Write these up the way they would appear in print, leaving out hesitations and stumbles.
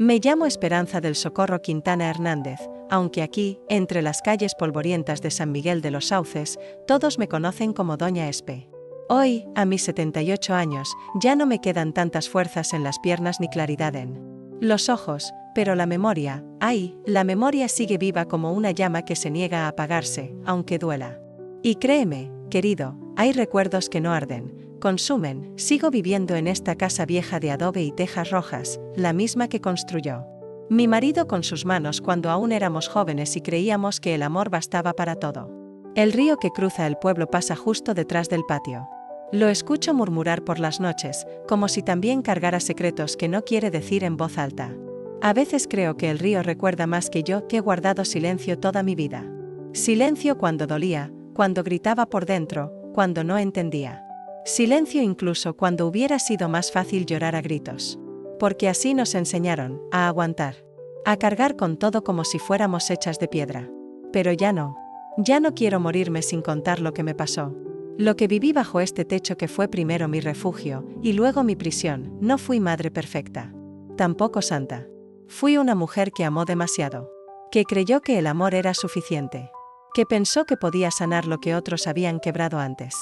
Me llamo Esperanza del Socorro Quintana Hernández, aunque aquí, entre las calles polvorientas de San Miguel de los Sauces, todos me conocen como Doña Espe. Hoy, a mis 78 años, ya no me quedan tantas fuerzas en las piernas ni claridad en los ojos, pero la memoria, la memoria sigue viva como una llama que se niega a apagarse, aunque duela. Y créeme, querido, hay recuerdos que no arden, consumen. Sigo viviendo en esta casa vieja de adobe y tejas rojas, la misma que construyó mi marido con sus manos cuando aún éramos jóvenes y creíamos que el amor bastaba para todo. El río que cruza el pueblo pasa justo detrás del patio. Lo escucho murmurar por las noches, como si también cargara secretos que no quiere decir en voz alta. A veces creo que el río recuerda más que yo, que he guardado silencio toda mi vida. Silencio cuando dolía, cuando gritaba por dentro, cuando no entendía. Silencio incluso cuando hubiera sido más fácil llorar a gritos. Porque así nos enseñaron, a aguantar. A cargar con todo como si fuéramos hechas de piedra. Pero ya no. Ya no quiero morirme sin contar lo que me pasó. Lo que viví bajo este techo que fue primero mi refugio, y luego mi prisión. No fui madre perfecta. Tampoco santa. Fui una mujer que amó demasiado. Que creyó que el amor era suficiente. Que pensó que podía sanar lo que otros habían quebrado antes.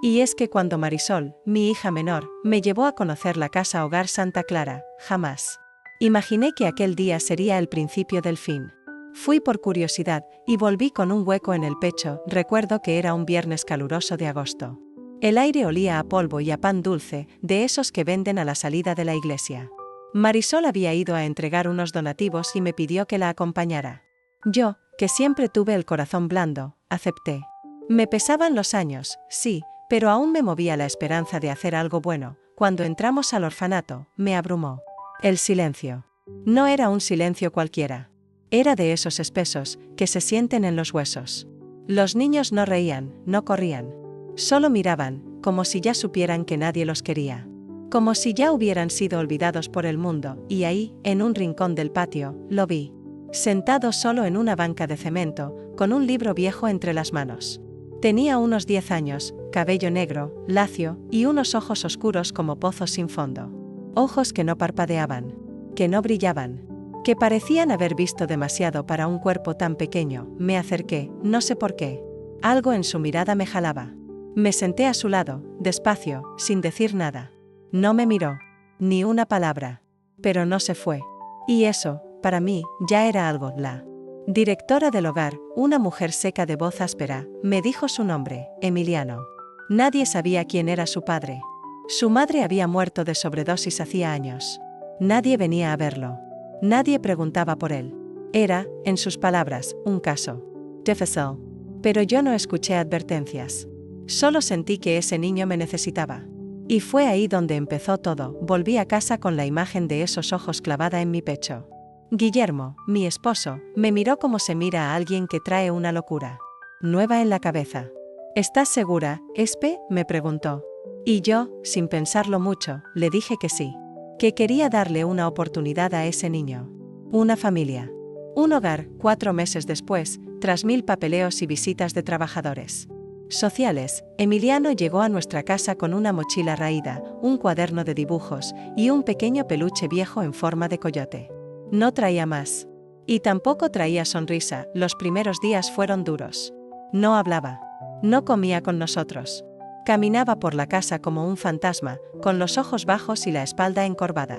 Y es que cuando Marisol, mi hija menor, me llevó a conocer la casa Hogar Santa Clara, jamás imaginé que aquel día sería el principio del fin. Fui por curiosidad, y volví con un hueco en el pecho. Recuerdo que era un viernes caluroso de agosto. El aire olía a polvo y a pan dulce, de esos que venden a la salida de la iglesia. Marisol había ido a entregar unos donativos y me pidió que la acompañara. Yo, que siempre tuve el corazón blando, acepté. Me pesaban los años, sí, pero aún me movía la esperanza de hacer algo bueno. Cuando entramos al orfanato, me abrumó el silencio. No era un silencio cualquiera. Era de esos espesos, que se sienten en los huesos. Los niños no reían, no corrían. Solo miraban, como si ya supieran que nadie los quería. Como si ya hubieran sido olvidados por el mundo, y ahí, en un rincón del patio, lo vi. Sentado solo en una banca de cemento, con un libro viejo entre las manos. Tenía unos 10 años, cabello negro, lacio, y unos ojos oscuros como pozos sin fondo. Ojos que no parpadeaban, que no brillaban, que parecían haber visto demasiado para un cuerpo tan pequeño. Me acerqué, no sé por qué. Algo en su mirada me jalaba. Me senté a su lado, despacio, sin decir nada. No me miró, ni una palabra. Pero no se fue. Y eso, para mí, ya era algo. La directora del hogar, una mujer seca de voz áspera, me dijo su nombre, Emiliano. Nadie sabía quién era su padre. Su madre había muerto de sobredosis hacía años. Nadie venía a verlo. Nadie preguntaba por él. Era, en sus palabras, un caso difícil. Pero yo no escuché advertencias. Solo sentí que ese niño me necesitaba. Y fue ahí donde empezó todo. Volví a casa con la imagen de esos ojos clavada en mi pecho. Guillermo, mi esposo, me miró como se mira a alguien que trae una locura nueva en la cabeza. ¿Estás segura, Espe?, me preguntó. Y yo, sin pensarlo mucho, le dije que sí. Que quería darle una oportunidad a ese niño. Una familia. Un hogar. 4 meses después, tras 1000 papeleos y visitas de trabajadores sociales, Emiliano llegó a nuestra casa con una mochila raída, un cuaderno de dibujos, y un pequeño peluche viejo en forma de coyote. No traía más. Y tampoco traía sonrisa. Los primeros días fueron duros. No hablaba. No comía con nosotros. Caminaba por la casa como un fantasma, con los ojos bajos y la espalda encorvada.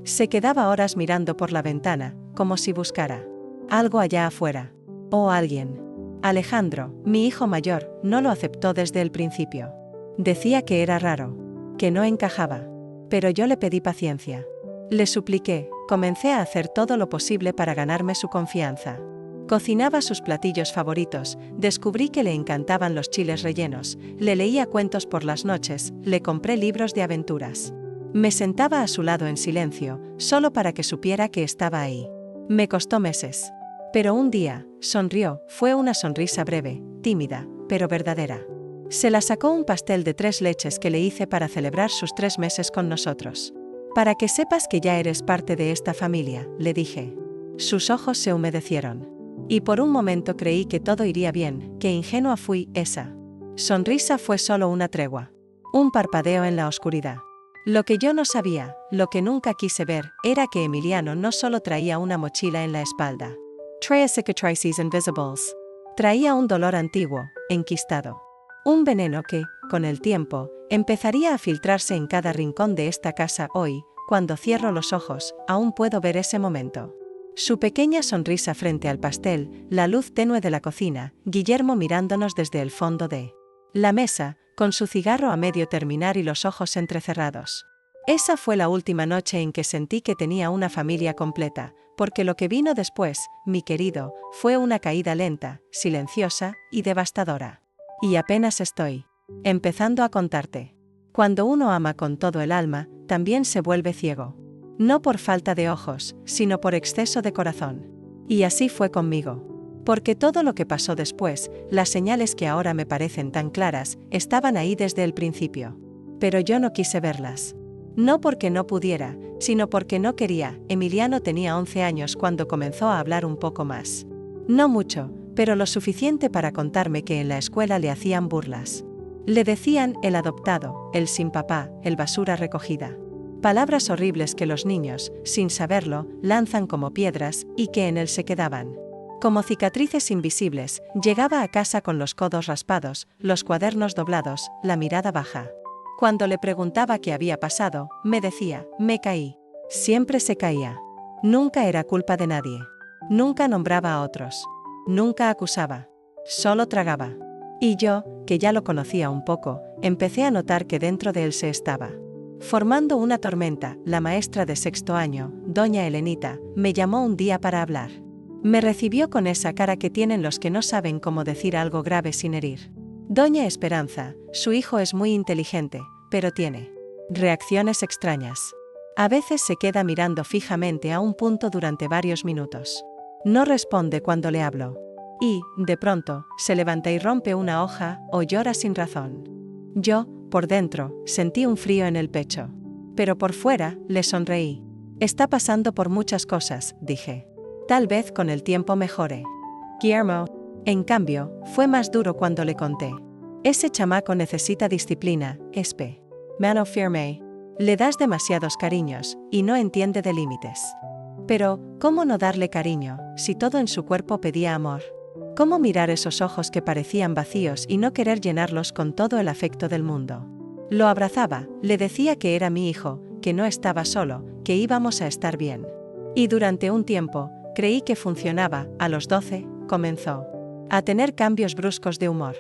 Se quedaba horas mirando por la ventana, como si buscara algo allá afuera. O alguien. Alejandro, mi hijo mayor, no lo aceptó desde el principio. Decía que era raro, que no encajaba. Pero yo le pedí paciencia. Le supliqué, comencé a hacer todo lo posible para ganarme su confianza. Cocinaba sus platillos favoritos, descubrí que le encantaban los chiles rellenos, le leía cuentos por las noches, le compré libros de aventuras. Me sentaba a su lado en silencio, solo para que supiera que estaba ahí. Me costó meses. Pero un día, sonrió, fue una sonrisa breve, tímida, pero verdadera. Se la sacó un pastel de 3 leches que le hice para celebrar sus 3 meses con nosotros. Para que sepas que ya eres parte de esta familia, le dije. Sus ojos se humedecieron. Y por un momento creí que todo iría bien, que ingenua fui. Esa sonrisa fue solo una tregua. Un parpadeo en la oscuridad. Lo que yo no sabía, lo que nunca quise ver, era que Emiliano no solo traía una mochila en la espalda. Traía cicatrices invisibles. Traía un dolor antiguo, enquistado. Un veneno que, con el tiempo, empezaría a filtrarse en cada rincón de esta casa. Hoy, cuando cierro los ojos, aún puedo ver ese momento. Su pequeña sonrisa frente al pastel, la luz tenue de la cocina, Guillermo mirándonos desde el fondo de la mesa, con su cigarro a medio terminar y los ojos entrecerrados. Esa fue la última noche en que sentí que tenía una familia completa, porque lo que vino después, mi querido, fue una caída lenta, silenciosa y devastadora. Y apenas estoy empezando a contarte. Cuando uno ama con todo el alma, también se vuelve ciego. No por falta de ojos, sino por exceso de corazón. Y así fue conmigo. Porque todo lo que pasó después, las señales que ahora me parecen tan claras, estaban ahí desde el principio. Pero yo no quise verlas. No porque no pudiera, sino porque no quería. Emiliano tenía 11 años cuando comenzó a hablar un poco más. No mucho, pero lo suficiente para contarme que en la escuela le hacían burlas. Le decían el adoptado, el sin papá, el basura recogida. Palabras horribles que los niños, sin saberlo, lanzan como piedras y que en él se quedaban. Como cicatrices invisibles, llegaba a casa con los codos raspados, los cuadernos doblados, la mirada baja. Cuando le preguntaba qué había pasado, me decía, me caí. Siempre se caía. Nunca era culpa de nadie. Nunca nombraba a otros. Nunca acusaba. Solo tragaba. Y yo, que ya lo conocía un poco, empecé a notar que dentro de él se estaba formando una tormenta. La maestra de 6º año, doña Elenita, me llamó un día para hablar. Me recibió con esa cara que tienen los que no saben cómo decir algo grave sin herir. Doña Esperanza, su hijo es muy inteligente, pero tiene reacciones extrañas. A veces se queda mirando fijamente a un punto durante varios minutos. No responde cuando le hablo. Y, de pronto, se levanta y rompe una hoja, o llora sin razón. Yo, por dentro, sentí un frío en el pecho. Pero por fuera, le sonreí. Está pasando por muchas cosas, dije. Tal vez con el tiempo mejore. Guillermo, en cambio, fue más duro cuando le conté. Ese chamaco necesita disciplina, Espe. Mano firme. Le das demasiados cariños, y no entiende de límites. Pero, ¿cómo no darle cariño, si todo en su cuerpo pedía amor? ¿Cómo mirar esos ojos que parecían vacíos y no querer llenarlos con todo el afecto del mundo? Lo abrazaba, le decía que era mi hijo, que no estaba solo, que íbamos a estar bien. Y durante un tiempo, creí que funcionaba. A los 12, comenzó a tener cambios bruscos de humor.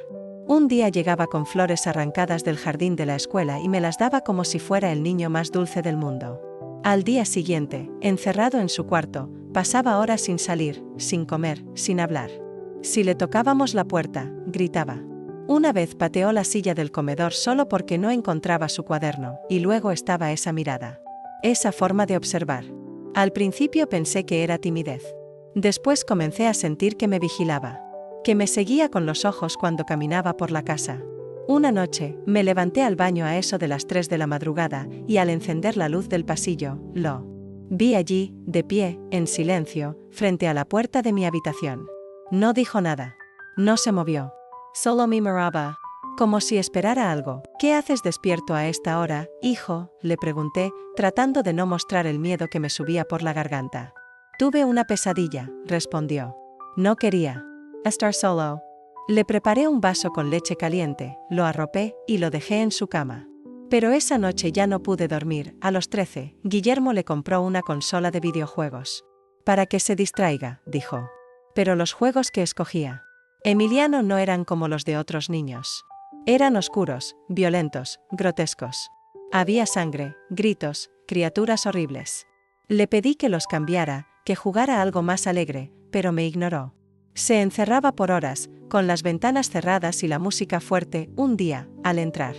Un día llegaba con flores arrancadas del jardín de la escuela y me las daba como si fuera el niño más dulce del mundo. Al día siguiente, encerrado en su cuarto, pasaba horas sin salir, sin comer, sin hablar. Si le tocábamos la puerta, gritaba. Una vez pateó la silla del comedor solo porque no encontraba su cuaderno, y luego estaba esa mirada. Esa forma de observar. Al principio pensé que era timidez. Después comencé a sentir que me vigilaba. Que me seguía con los ojos cuando caminaba por la casa. Una noche, me levanté al baño a eso de las 3 de la madrugada, y al encender la luz del pasillo, lo vi allí, de pie, en silencio, frente a la puerta de mi habitación. No dijo nada. No se movió. Solo me miraba, como si esperara algo. ¿Qué haces despierto a esta hora, hijo?, le pregunté, tratando de no mostrar el miedo que me subía por la garganta. Tuve una pesadilla, respondió. No quería estar solo. Le preparé un vaso con leche caliente, lo arropé y lo dejé en su cama. Pero esa noche ya no pude dormir. A los 13, Guillermo le compró una consola de videojuegos. Para que se distraiga, dijo. Pero los juegos que escogía Emiliano no eran como los de otros niños. Eran oscuros, violentos, grotescos. Había sangre, gritos, criaturas horribles. Le pedí que los cambiara, que jugara algo más alegre, pero me ignoró. Se encerraba por horas, con las ventanas cerradas y la música fuerte. Un día, al entrar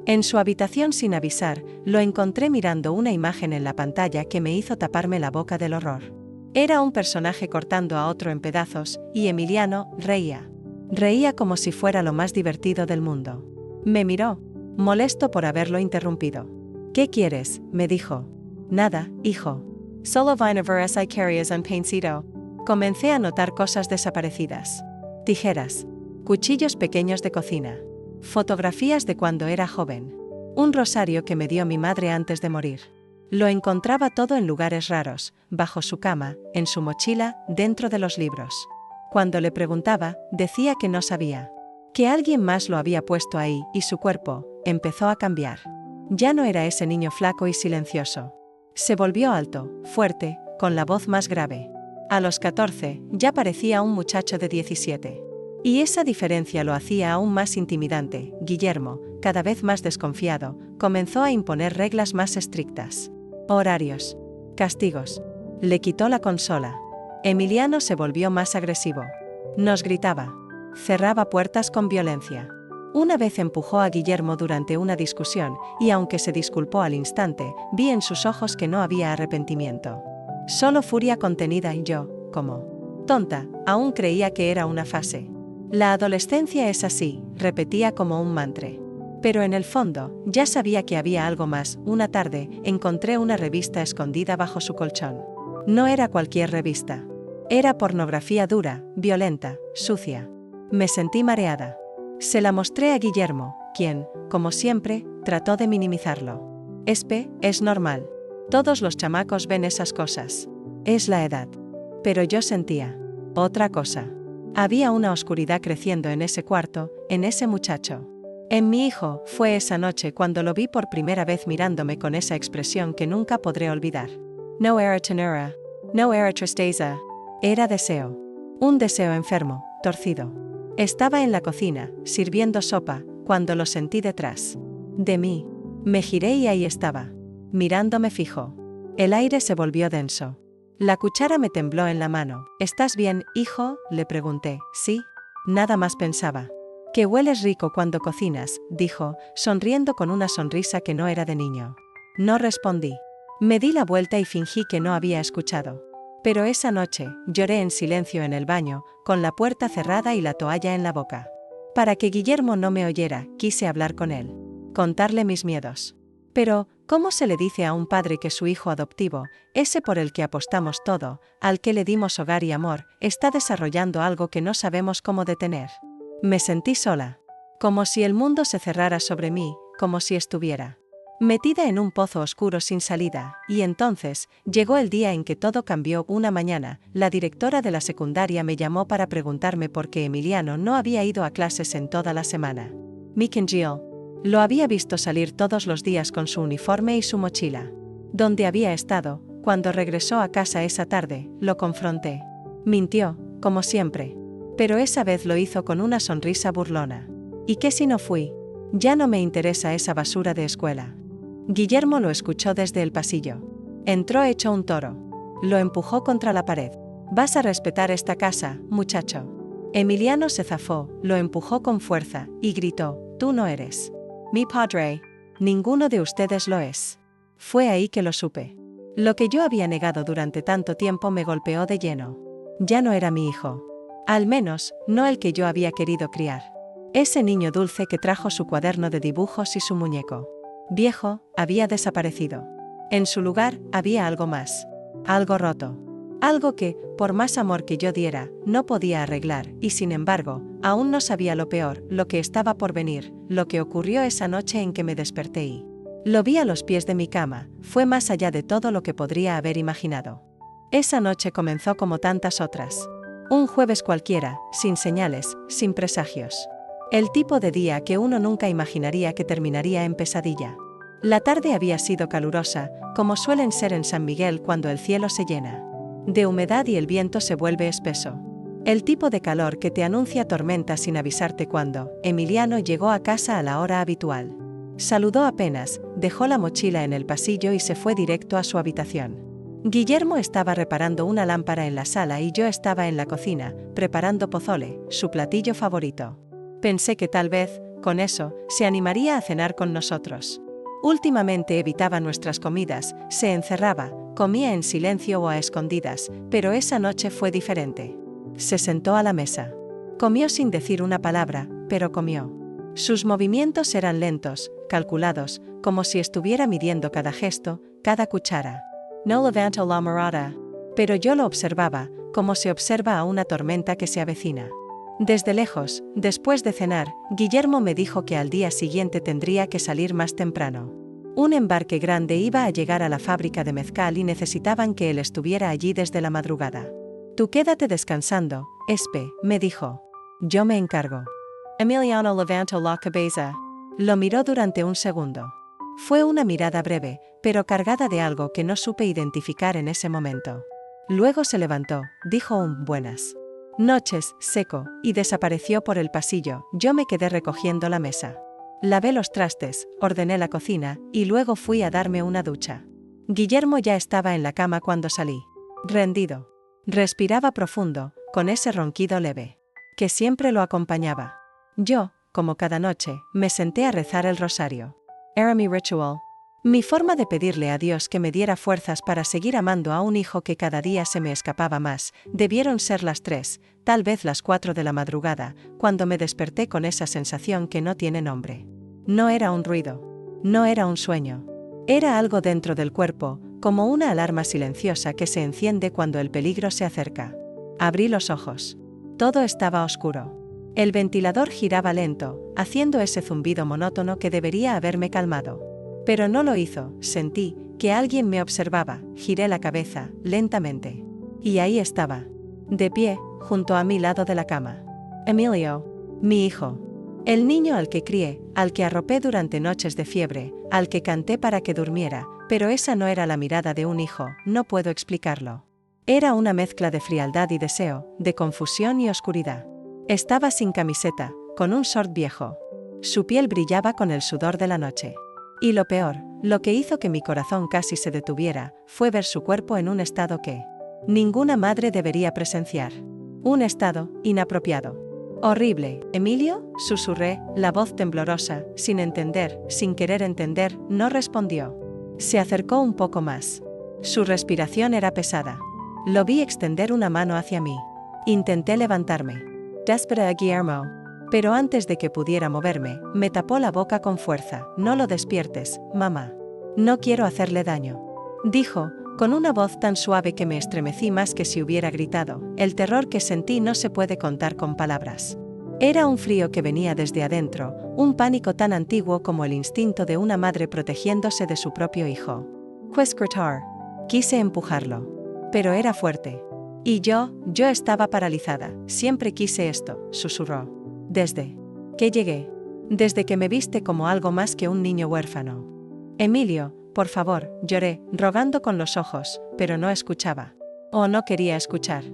en su habitación sin avisar, lo encontré mirando una imagen en la pantalla que me hizo taparme la boca del horror. Era un personaje cortando a otro en pedazos, y Emiliano reía. Reía como si fuera lo más divertido del mundo. Me miró, molesto por haberlo interrumpido. ¿Qué quieres?, me dijo. Nada, hijo. Solo vine a ver si querías un pancito. Comencé a notar cosas desaparecidas. Tijeras. Cuchillos pequeños de cocina. Fotografías de cuando era joven. Un rosario que me dio mi madre antes de morir. Lo encontraba todo en lugares raros, bajo su cama, en su mochila, dentro de los libros. Cuando le preguntaba, decía que no sabía. Que alguien más lo había puesto ahí, y su cuerpo empezó a cambiar. Ya no era ese niño flaco y silencioso. Se volvió alto, fuerte, con la voz más grave. A los 14, ya parecía un muchacho de 17. Y esa diferencia lo hacía aún más intimidante. Guillermo, cada vez más desconfiado, comenzó a imponer reglas más estrictas. Horarios. Castigos. Le quitó la consola. Emiliano se volvió más agresivo. Nos gritaba. Cerraba puertas con violencia. Una vez empujó a Guillermo durante una discusión, y aunque se disculpó al instante, vi en sus ojos que no había arrepentimiento. Solo furia contenida y yo, como tonta, aún creía que era una fase. La adolescencia es así, repetía como un mantra. Pero en el fondo, ya sabía que había algo más. Una tarde, encontré una revista escondida bajo su colchón. No era cualquier revista. Era pornografía dura, violenta, sucia. Me sentí mareada. Se la mostré a Guillermo, quien, como siempre, trató de minimizarlo. Es normal. Todos los chamacos ven esas cosas. Es la edad. Pero yo sentía otra cosa. Había una oscuridad creciendo en ese cuarto, en ese muchacho. En mi hijo, fue esa noche cuando lo vi por primera vez mirándome con esa expresión que nunca podré olvidar. No era ternura. No era tristeza. Era deseo. Un deseo enfermo, torcido. Estaba en la cocina, sirviendo sopa, cuando lo sentí detrás de mí. Me giré y ahí estaba, mirándome fijo. El aire se volvió denso. La cuchara me tembló en la mano. ¿Estás bien, hijo?, le pregunté. Sí. Nada más pensaba. Que hueles rico cuando cocinas, dijo, sonriendo con una sonrisa que no era de niño. No respondí. Me di la vuelta y fingí que no había escuchado. Pero esa noche, lloré en silencio en el baño, con la puerta cerrada y la toalla en la boca. Para que Guillermo no me oyera, quise hablar con él. Contarle mis miedos. Pero, ¿cómo se le dice a un padre que su hijo adoptivo, ese por el que apostamos todo, al que le dimos hogar y amor, está desarrollando algo que no sabemos cómo detener? Me sentí sola. Como si el mundo se cerrara sobre mí, como si estuviera metida en un pozo oscuro sin salida, y entonces, llegó el día en que todo cambió. Una mañana, la directora de la secundaria me llamó para preguntarme por qué Emiliano no había ido a clases en toda la semana. Mick and Jill. Lo había visto salir todos los días con su uniforme y su mochila. ¿Dónde había estado? Cuando regresó a casa esa tarde, lo confronté. Mintió, como siempre. Pero esa vez lo hizo con una sonrisa burlona. ¿Y qué si no fui? Ya no me interesa esa basura de escuela. Guillermo lo escuchó desde el pasillo. Entró hecho un toro. Lo empujó contra la pared. Vas a respetar esta casa, muchacho. Emiliano se zafó, lo empujó con fuerza, y gritó, tú no eres mi padre. Ninguno de ustedes lo es. Fue ahí que lo supe. Lo que yo había negado durante tanto tiempo me golpeó de lleno. Ya no era mi hijo. Al menos, no el que yo había querido criar. Ese niño dulce que trajo su cuaderno de dibujos y su muñeco viejo, había desaparecido. En su lugar, había algo más. Algo roto. Algo que, por más amor que yo diera, no podía arreglar, y sin embargo, aún no sabía lo peor, lo que estaba por venir, lo que ocurrió esa noche en que me desperté y lo vi a los pies de mi cama. Fue más allá de todo lo que podría haber imaginado. Esa noche comenzó como tantas otras. Un jueves cualquiera, sin señales, sin presagios. El tipo de día que uno nunca imaginaría que terminaría en pesadilla. La tarde había sido calurosa, como suelen ser en San Miguel cuando el cielo se llena de humedad y el viento se vuelve espeso. El tipo de calor que te anuncia tormenta sin avisarte cuando Emiliano llegó a casa a la hora habitual. Saludó apenas, dejó la mochila en el pasillo y se fue directo a su habitación. Guillermo estaba reparando una lámpara en la sala y yo estaba en la cocina, preparando pozole, su platillo favorito. Pensé que tal vez, con eso, se animaría a cenar con nosotros. Últimamente evitaba nuestras comidas, se encerraba, comía en silencio o a escondidas, pero esa noche fue diferente. Se sentó a la mesa. Comió sin decir una palabra, pero comió. Sus movimientos eran lentos, calculados, como si estuviera midiendo cada gesto, cada cuchara. No levantó la mirada. Pero yo lo observaba, como se observa a una tormenta que se avecina. Desde lejos, después de cenar, Guillermo me dijo que al día siguiente tendría que salir más temprano. Un embarque grande iba a llegar a la fábrica de mezcal y necesitaban que él estuviera allí desde la madrugada. Tú quédate descansando, Espe, me dijo. Yo me encargo. Emiliano levantó la cabeza. Lo miró durante un segundo. Fue una mirada breve, pero cargada de algo que no supe identificar en ese momento. Luego se levantó, dijo un buenas noches, seco, y desapareció por el pasillo. Yo me quedé recogiendo la mesa. Lavé los trastes, ordené la cocina, y luego fui a darme una ducha. Guillermo ya estaba en la cama cuando salí. Rendido. Respiraba profundo, con ese ronquido leve, que siempre lo acompañaba. Yo, como cada noche, me senté a rezar el rosario. Era mi ritual. Mi forma de pedirle a Dios que me diera fuerzas para seguir amando a un hijo que cada día se me escapaba más. Debieron ser las 3, tal vez las 4 de la madrugada, cuando me desperté con esa sensación que no tiene nombre. No era un ruido. No era un sueño. Era algo dentro del cuerpo, como una alarma silenciosa que se enciende cuando el peligro se acerca. Abrí los ojos. Todo estaba oscuro. El ventilador giraba lento, haciendo ese zumbido monótono que debería haberme calmado. Pero no lo hizo. Sentí que alguien me observaba. Giré la cabeza, lentamente. Y ahí estaba. De pie, junto a mi lado de la cama. Emilio. Mi hijo. El niño al que crié, al que arropé durante noches de fiebre, al que canté para que durmiera, pero esa no era la mirada de un hijo, no puedo explicarlo. Era una mezcla de frialdad y deseo, de confusión y oscuridad. Estaba sin camiseta, con un short viejo. Su piel brillaba con el sudor de la noche. Y lo peor, lo que hizo que mi corazón casi se detuviera, fue ver su cuerpo en un estado que ninguna madre debería presenciar. Un estado inapropiado. Horrible. ¿Emilio?, susurré, la voz temblorosa, sin entender, sin querer entender, no respondió. Se acercó un poco más. Su respiración era pesada. Lo vi extender una mano hacia mí. Intenté levantarme. Despedí a Guillermo. Pero antes de que pudiera moverme, me tapó la boca con fuerza. No lo despiertes, mamá. No quiero hacerle daño. Dijo, con una voz tan suave que me estremecí más que si hubiera gritado. El terror que sentí no se puede contar con palabras. Era un frío que venía desde adentro, un pánico tan antiguo como el instinto de una madre protegiéndose de su propio hijo. Gritar. Quise empujarlo. Pero era fuerte. Y yo estaba paralizada. Siempre quise esto, susurró. Desde que llegué. Desde que me viste como algo más que un niño huérfano. Emilio, por favor, lloré, rogando con los ojos, pero no escuchaba. O no quería escuchar.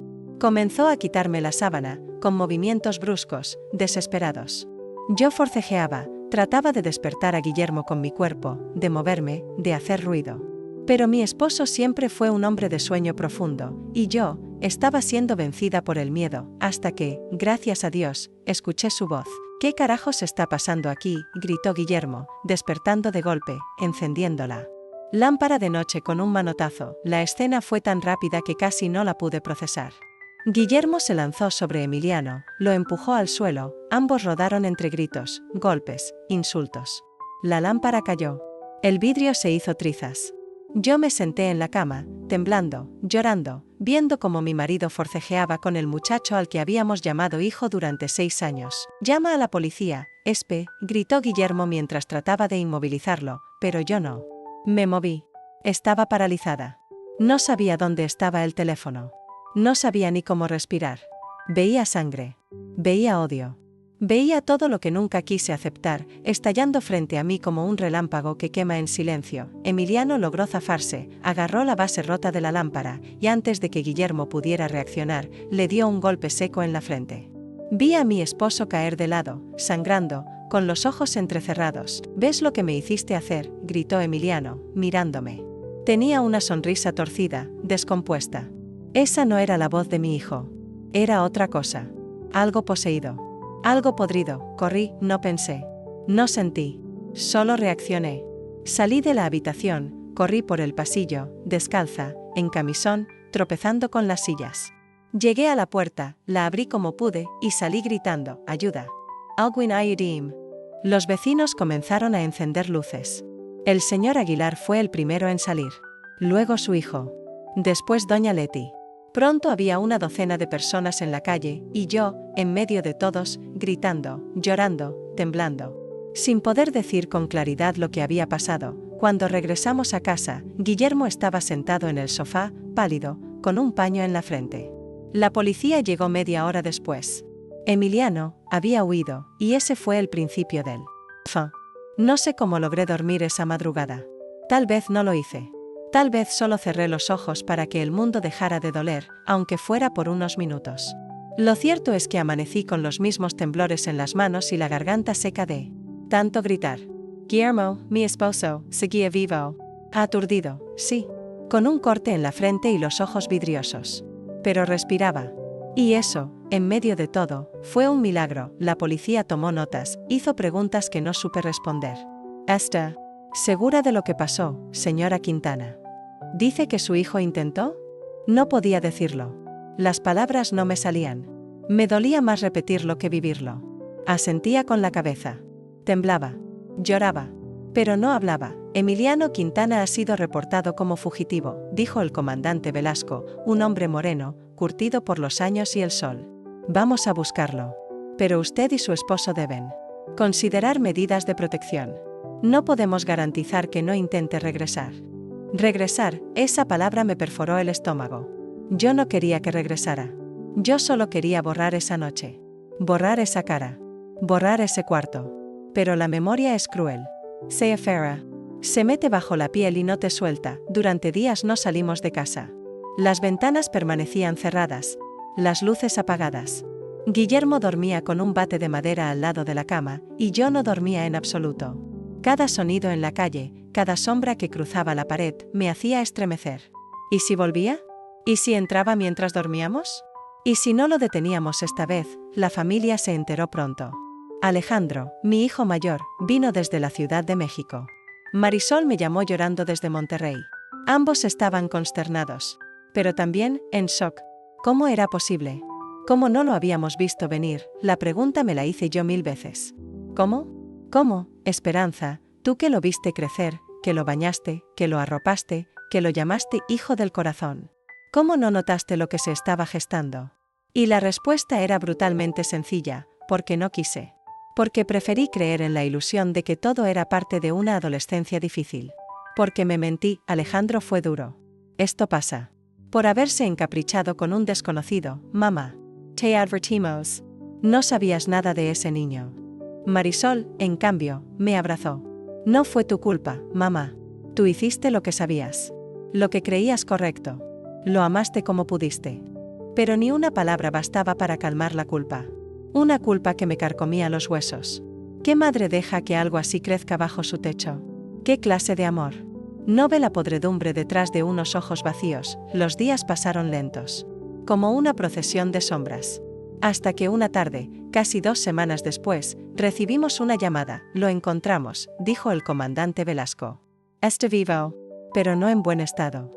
Comenzó a quitarme la sábana, con movimientos bruscos, desesperados. Yo forcejeaba, trataba de despertar a Guillermo con mi cuerpo, de moverme, de hacer ruido. Pero mi esposo siempre fue un hombre de sueño profundo, y yo estaba siendo vencida por el miedo, hasta que, gracias a Dios, escuché su voz. ¿Qué carajos está pasando aquí?, gritó Guillermo, despertando de golpe, encendiéndola. Lámpara de noche con un manotazo. La escena fue tan rápida que casi no la pude procesar. Guillermo se lanzó sobre Emiliano, lo empujó al suelo, ambos rodaron entre gritos, golpes, insultos. La lámpara cayó. El vidrio se hizo trizas. Yo me senté en la cama, temblando, llorando, viendo cómo mi marido forcejeaba con el muchacho al que habíamos llamado hijo durante 6 años. Llama a la policía, Espe, gritó Guillermo mientras trataba de inmovilizarlo, pero yo no. Me moví. Estaba paralizada. No sabía dónde estaba el teléfono. No sabía ni cómo respirar. Veía sangre. Veía odio. Veía todo lo que nunca quise aceptar, estallando frente a mí como un relámpago que quema en silencio. Emiliano logró zafarse, agarró la base rota de la lámpara, y antes de que Guillermo pudiera reaccionar, le dio un golpe seco en la frente. Vi a mi esposo caer de lado, sangrando, con los ojos entrecerrados. ¿Ves lo que me hiciste hacer?, gritó Emiliano, mirándome. Tenía una sonrisa torcida, descompuesta. Esa no era la voz de mi hijo. Era otra cosa. Algo poseído. Algo podrido. Corrí, no pensé. No sentí. Solo reaccioné. Salí de la habitación, corrí por el pasillo, descalza, en camisón, tropezando con las sillas. Llegué a la puerta, la abrí como pude, y salí gritando, ¡ayuda! Alguien ayudim. Los vecinos comenzaron a encender luces. El señor Aguilar fue el primero en salir. Luego su hijo. Después doña Leti. Pronto había una docena de personas en la calle, y yo, en medio de todos, gritando, llorando, temblando. Sin poder decir con claridad lo que había pasado, cuando regresamos a casa, Guillermo estaba sentado en el sofá, pálido, con un paño en la frente. La policía llegó media hora después. Emiliano había huido, y ese fue el principio del fin. No sé cómo logré dormir esa madrugada. Tal vez no lo hice. Tal vez solo cerré los ojos para que el mundo dejara de doler, aunque fuera por unos minutos. Lo cierto es que amanecí con los mismos temblores en las manos y la garganta seca de tanto gritar. Guillermo, mi esposo, seguía vivo. Aturdido, sí. Con un corte en la frente y los ojos vidriosos. Pero respiraba. Y eso, en medio de todo, fue un milagro. La policía tomó notas, hizo preguntas que no supe responder. ¿Está segura de lo que pasó, señora Quintana? ¿Dice que su hijo intentó? No podía decirlo. Las palabras no me salían. Me dolía más repetirlo que vivirlo. Asentía con la cabeza. Temblaba. Lloraba. Pero no hablaba. Emiliano Quintana ha sido reportado como fugitivo, dijo el comandante Velasco, un hombre moreno, curtido por los años y el sol. Vamos a buscarlo. Pero usted y su esposo deben considerar medidas de protección. No podemos garantizar que no intente regresar. Regresar, esa palabra me perforó el estómago. Yo no quería que regresara. Yo solo quería borrar esa noche. Borrar esa cara. Borrar ese cuarto. Pero la memoria es cruel. Se aferra. Se mete bajo la piel y no te suelta. Durante días no salimos de casa. Las ventanas permanecían cerradas. Las luces apagadas. Guillermo dormía con un bate de madera al lado de la cama, y yo no dormía en absoluto. Cada sonido en la calle, cada sombra que cruzaba la pared, me hacía estremecer. ¿Y si volvía? ¿Y si entraba mientras dormíamos? ¿Y si no lo deteníamos esta vez? La familia se enteró pronto. Alejandro, mi hijo mayor, vino desde la Ciudad de México. Marisol me llamó llorando desde Monterrey. Ambos estaban consternados. Pero también, en shock. ¿Cómo era posible? ¿Cómo no lo habíamos visto venir? La pregunta me la hice yo 1000 veces. ¿Cómo? ¿Cómo, Esperanza, tú que lo viste crecer, que lo bañaste, que lo arropaste, que lo llamaste hijo del corazón? ¿Cómo no notaste lo que se estaba gestando? Y la respuesta era brutalmente sencilla, porque no quise. Porque preferí creer en la ilusión de que todo era parte de una adolescencia difícil. Porque me mentí, Alejandro fue duro. Esto pasa. Por haberse encaprichado con un desconocido, mamá. Te advertimos. No sabías nada de ese niño. Marisol, en cambio, me abrazó. No fue tu culpa, mamá. Tú hiciste lo que sabías. Lo que creías correcto. Lo amaste como pudiste. Pero ni una palabra bastaba para calmar la culpa. Una culpa que me carcomía los huesos. ¿Qué madre deja que algo así crezca bajo su techo? ¿Qué clase de amor? No ve la podredumbre detrás de unos ojos vacíos. Los días pasaron lentos. Como una procesión de sombras. Hasta que una tarde, casi 2 semanas después, recibimos una llamada. Lo encontramos, dijo el comandante Velasco. Está vivo, pero no en buen estado.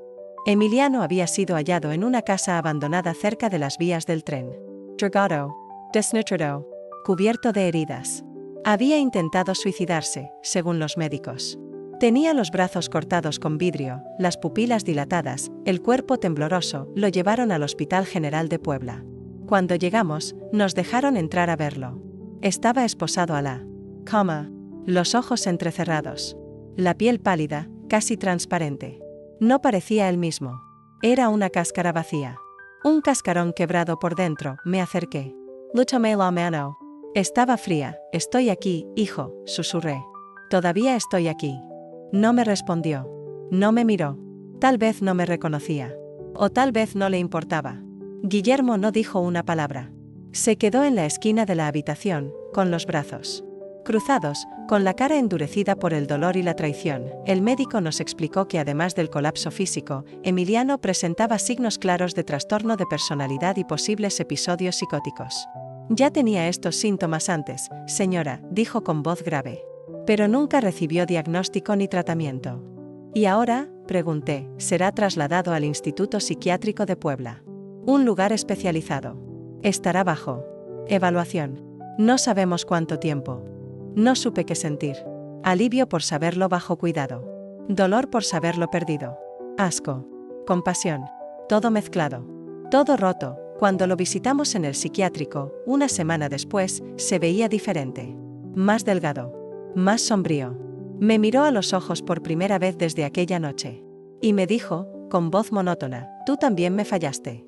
Emiliano había sido hallado en una casa abandonada cerca de las vías del tren. Drogado. Desnutrido. Cubierto de heridas. Había intentado suicidarse, según los médicos. Tenía los brazos cortados con vidrio, las pupilas dilatadas, el cuerpo tembloroso. Lo llevaron al Hospital General de Puebla. Cuando llegamos, nos dejaron entrar a verlo. Estaba esposado a la cama, los ojos entrecerrados. La piel pálida, casi transparente. No parecía el mismo. Era una cáscara vacía. Un cascarón quebrado por dentro. Me acerqué. Le tomé la mano. Estaba fría. Estoy aquí, hijo, susurré. Todavía estoy aquí. No me respondió. No me miró. Tal vez no me reconocía. O tal vez no le importaba. Guillermo no dijo una palabra. Se quedó en la esquina de la habitación, con los brazos cruzados, con la cara endurecida por el dolor y la traición. El médico nos explicó que además del colapso físico, Emiliano presentaba signos claros de trastorno de personalidad y posibles episodios psicóticos. Ya tenía estos síntomas antes, señora, dijo con voz grave. Pero nunca recibió diagnóstico ni tratamiento. ¿Y ahora?, pregunté, será trasladado al Instituto Psiquiátrico de Puebla. Un lugar especializado. Estará bajo evaluación. No sabemos cuánto tiempo. No supe qué sentir. Alivio por saberlo bajo cuidado. Dolor por saberlo perdido. Asco. Compasión. Todo mezclado. Todo roto. Cuando lo visitamos en el psiquiátrico, una semana después, se veía diferente. Más delgado. Más sombrío. Me miró a los ojos por primera vez desde aquella noche. Y me dijo, con voz monótona, «Tú también me fallaste».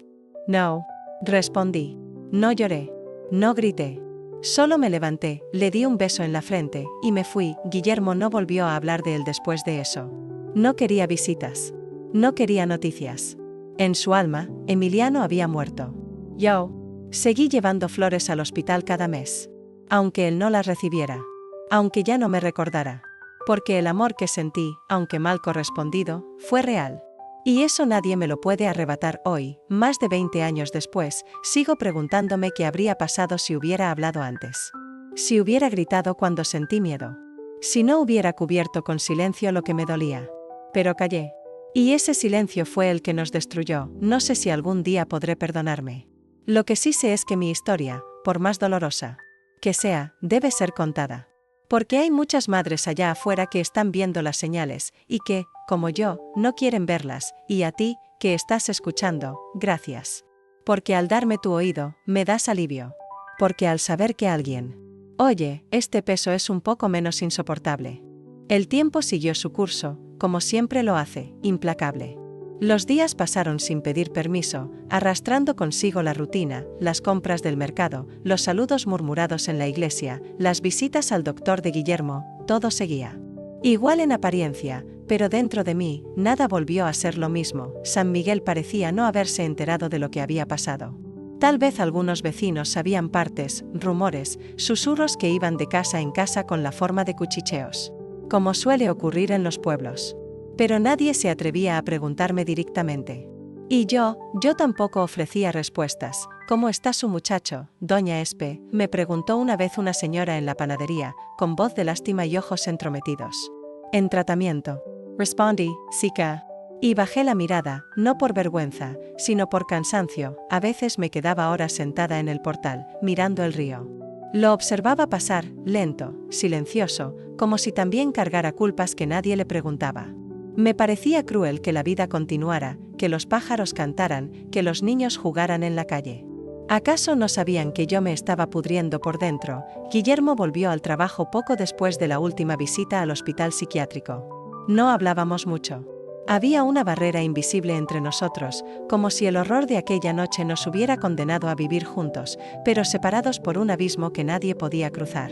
No. Respondí. No lloré. No grité. Solo me levanté, le di un beso en la frente, y me fui. Guillermo no volvió a hablar de él después de eso. No quería visitas. No quería noticias. En su alma, Emiliano había muerto. Yo seguí llevando flores al hospital cada mes. Aunque él no las recibiera. Aunque ya no me recordara. Porque el amor que sentí, aunque mal correspondido, fue real. Y eso nadie me lo puede arrebatar hoy, más de 20 años después, sigo preguntándome qué habría pasado si hubiera hablado antes. Si hubiera gritado cuando sentí miedo. Si no hubiera cubierto con silencio lo que me dolía. Pero callé. Y ese silencio fue el que nos destruyó. No sé si algún día podré perdonarme. Lo que sí sé es que mi historia, por más dolorosa que sea, debe ser contada. Porque hay muchas madres allá afuera que están viendo las señales, y que, como yo, no quieren verlas, y a ti, que estás escuchando, gracias. Porque al darme tu oído, me das alivio. Porque al saber que alguien oye, este peso es un poco menos insoportable. El tiempo siguió su curso, como siempre lo hace, implacable. Los días pasaron sin pedir permiso, arrastrando consigo la rutina, las compras del mercado, los saludos murmurados en la iglesia, las visitas al doctor de Guillermo, todo seguía. Igual en apariencia, pero dentro de mí, nada volvió a ser lo mismo. San Miguel parecía no haberse enterado de lo que había pasado. Tal vez algunos vecinos sabían partes, rumores, susurros que iban de casa en casa con la forma de cuchicheos. Como suele ocurrir en los pueblos. Pero nadie se atrevía a preguntarme directamente. Y yo tampoco ofrecía respuestas. ¿Cómo está su muchacho, doña Espe?, me preguntó una vez una señora en la panadería, con voz de lástima y ojos entrometidos. En tratamiento. Respondí, sica. Y bajé la mirada, no por vergüenza, sino por cansancio. A veces me quedaba horas sentada en el portal, mirando el río. Lo observaba pasar, lento, silencioso, como si también cargara culpas que nadie le preguntaba. Me parecía cruel que la vida continuara, que los pájaros cantaran, que los niños jugaran en la calle. ¿Acaso no sabían que yo me estaba pudriendo por dentro? Guillermo volvió al trabajo poco después de la última visita al hospital psiquiátrico. No hablábamos mucho. Había una barrera invisible entre nosotros, como si el horror de aquella noche nos hubiera condenado a vivir juntos, pero separados por un abismo que nadie podía cruzar.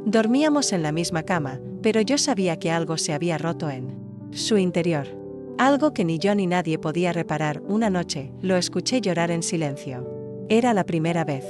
Dormíamos en la misma cama, pero yo sabía que algo se había roto en su interior. Algo que ni yo ni nadie podía reparar. Una noche, lo escuché llorar en silencio. Era la primera vez.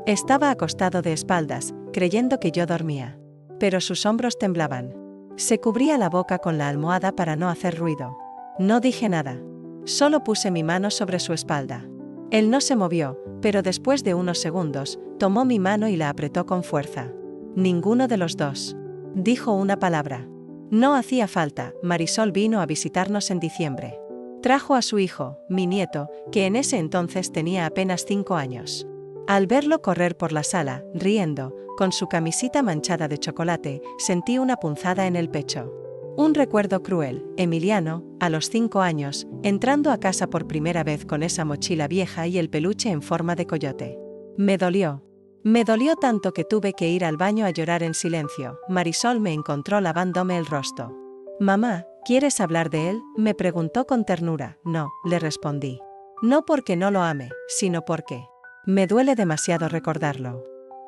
Estaba acostado de espaldas, creyendo que yo dormía. Pero sus hombros temblaban. Se cubría la boca con la almohada para no hacer ruido. No dije nada. Solo puse mi mano sobre su espalda. Él no se movió, pero después de unos segundos, tomó mi mano y la apretó con fuerza. Ninguno de los dos dijo una palabra. No hacía falta. Marisol vino a visitarnos en diciembre. Trajo a su hijo, mi nieto, que en ese entonces tenía apenas 5 años. Al verlo correr por la sala, riendo, con su camisita manchada de chocolate, sentí una punzada en el pecho. Un recuerdo cruel. Emiliano, a los 5 años, entrando a casa por primera vez con esa mochila vieja y el peluche en forma de coyote. Me dolió. Me dolió tanto que tuve que ir al baño a llorar en silencio. Marisol me encontró lavándome el rostro. «Mamá, ¿quieres hablar de él?», me preguntó con ternura. «No», le respondí. No porque no lo ame, sino porque me duele demasiado recordarlo.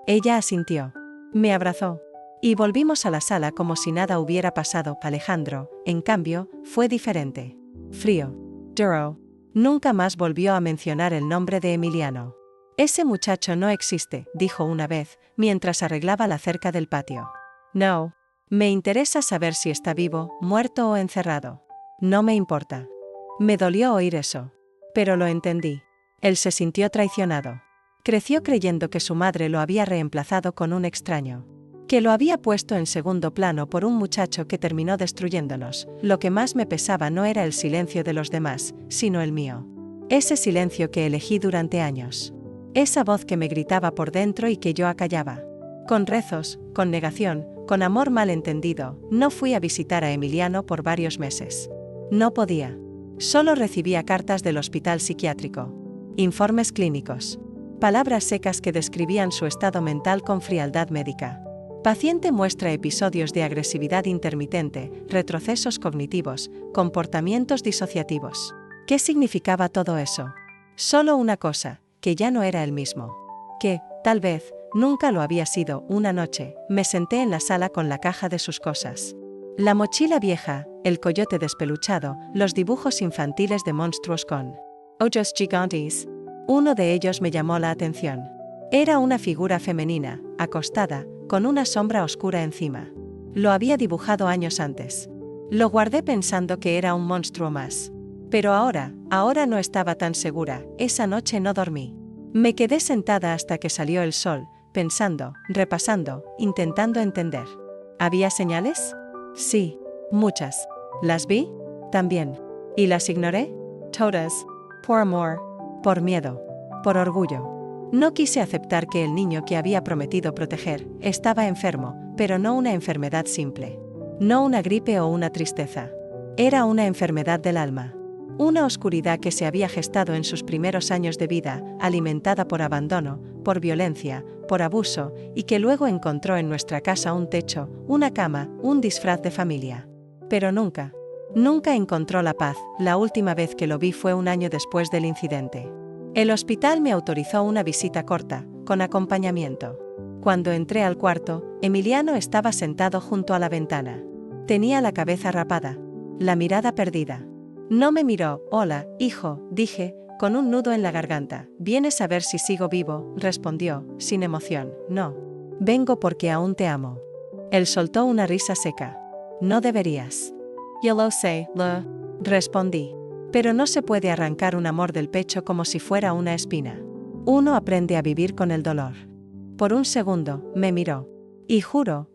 Ella asintió. Me abrazó. Y volvimos a la sala como si nada hubiera pasado. Alejandro, en cambio, fue diferente. Frío. Duro. Nunca más volvió a mencionar el nombre de Emiliano. «Ese muchacho no existe», dijo una vez, mientras arreglaba la cerca del patio. «No. Me interesa saber si está vivo, muerto o encerrado. No me importa». Me dolió oír eso. Pero lo entendí. Él se sintió traicionado. Creció creyendo que su madre lo había reemplazado con un extraño. Que lo había puesto en segundo plano por un muchacho que terminó destruyéndonos. Lo que más me pesaba no era el silencio de los demás, sino el mío. Ese silencio que elegí durante años. Esa voz que me gritaba por dentro y que yo acallaba. Con rezos, con negación, con amor mal entendido, no fui a visitar a Emiliano por varios meses. No podía. Solo recibía cartas del hospital psiquiátrico. informes clínicos. Palabras secas que describían su estado mental con frialdad médica. Paciente muestra episodios de agresividad intermitente, retrocesos cognitivos, comportamientos disociativos. ¿Qué significaba todo eso? Solo una cosa, que ya no era el mismo. Que, tal vez, nunca lo había sido. Una noche, me senté en la sala con la caja de sus cosas. La mochila vieja, el coyote despeluchado, los dibujos infantiles de monstruos con ojos gigantes. Uno de ellos me llamó la atención. Era una figura femenina, acostada, con una sombra oscura encima. Lo había dibujado años antes. Lo guardé pensando que era un monstruo más. Pero ahora no estaba tan segura. Esa noche no dormí. Me quedé sentada hasta que salió el sol, pensando, repasando, intentando entender. ¿Había señales? Sí, muchas. ¿Las vi? También. ¿Y las ignoré? Todas. Por amor. Por miedo. Por orgullo. No quise aceptar que el niño que había prometido proteger estaba enfermo, pero no una enfermedad simple. No una gripe o una tristeza. Era una enfermedad del alma. Una oscuridad que se había gestado en sus primeros años de vida, alimentada por abandono, por violencia, por abuso, y que luego encontró en nuestra casa un techo, una cama, un disfraz de familia. Pero nunca encontró la paz. La última vez que lo vi fue un año después del incidente. El hospital me autorizó una visita corta, con acompañamiento. Cuando entré al cuarto, Emiliano estaba sentado junto a la ventana. Tenía la cabeza rapada, la mirada perdida. No me miró. Hola, hijo, dije, con un nudo en la garganta. ¿Vienes a ver si sigo vivo?, respondió, sin emoción. No. Vengo porque aún te amo. Él soltó una risa seca. No deberías. Yo lo sé, respondí. Pero no se puede arrancar un amor del pecho como si fuera una espina. Uno aprende a vivir con el dolor. Por un segundo, me miró. Y juro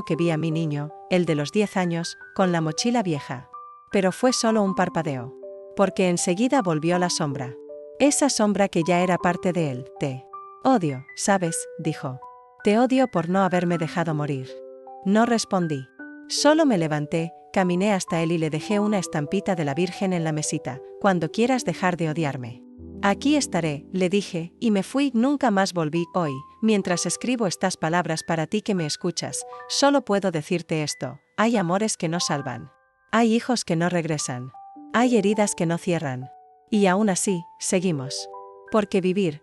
que vi a mi niño, el de los 10 años, con la mochila vieja. Pero fue solo un parpadeo. Porque enseguida volvió la sombra. Esa sombra que ya era parte de él. Te odio, ¿sabes?, dijo. Te odio por no haberme dejado morir. No respondí. Solo me levanté, caminé hasta él y le dejé una estampita de la Virgen en la mesita. Cuando quieras dejar de odiarme. Aquí estaré, le dije, y me fui. Nunca más volví. Hoy, mientras escribo estas palabras para ti que me escuchas, solo puedo decirte esto: hay amores que no salvan. Hay hijos que no regresan. Hay heridas que no cierran. Y aún así, seguimos. Porque vivir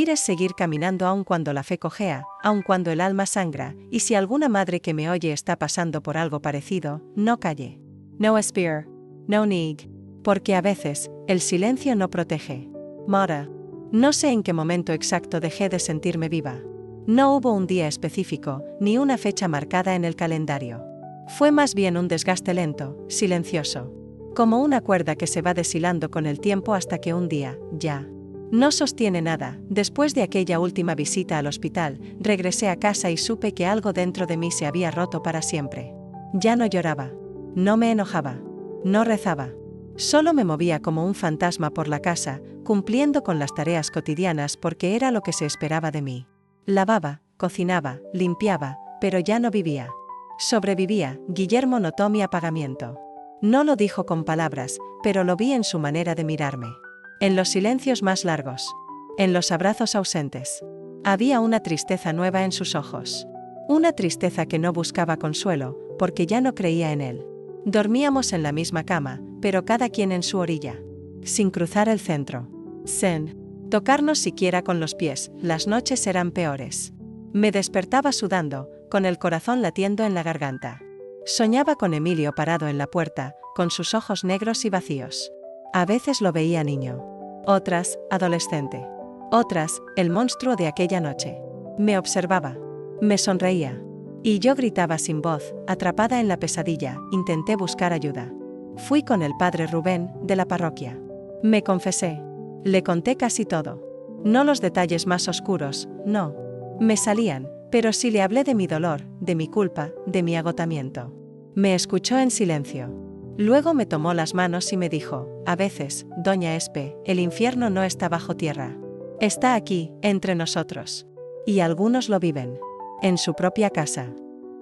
es seguir caminando aun cuando la fe cojea, aun cuando el alma sangra, y si alguna madre que me oye está pasando por algo parecido, no calle. No espere. No niegue. Porque a veces, el silencio no protege. Mora. No sé en qué momento exacto dejé de sentirme viva. No hubo un día específico, ni una fecha marcada en el calendario. Fue más bien un desgaste lento, silencioso. Como una cuerda que se va deshilando con el tiempo hasta que un día, ya no sostiene nada. Después de aquella última visita al hospital, regresé a casa y supe que algo dentro de mí se había roto para siempre. Ya no lloraba. No me enojaba. No rezaba. Solo me movía como un fantasma por la casa, cumpliendo con las tareas cotidianas porque era lo que se esperaba de mí. Lavaba, cocinaba, limpiaba, pero ya no vivía. Sobrevivía. Guillermo notó mi apagamiento. No lo dijo con palabras, pero lo vi en su manera de mirarme. En los silencios más largos. En los abrazos ausentes. Había una tristeza nueva en sus ojos. Una tristeza que no buscaba consuelo, porque ya no creía en él. Dormíamos en la misma cama, pero cada quien en su orilla. Sin cruzar el centro. Sin tocarnos siquiera con los pies. Las noches eran peores. Me despertaba sudando, con el corazón latiendo en la garganta. Soñaba con Emilio parado en la puerta, con sus ojos negros y vacíos. A veces lo veía niño. Otras, adolescente. Otras, el monstruo de aquella noche. Me observaba. Me sonreía. Y yo gritaba sin voz, atrapada en la pesadilla. Intenté buscar ayuda. Fui con el padre Rubén, de la parroquia. Me confesé. Le conté casi todo. No los detalles más oscuros, no. Me salían, pero sí le hablé de mi dolor, de mi culpa, de mi agotamiento. Me escuchó en silencio. Luego me tomó las manos y me dijo: a veces, doña Espe, el infierno no está bajo tierra. Está aquí, entre nosotros. Y algunos lo viven. En su propia casa.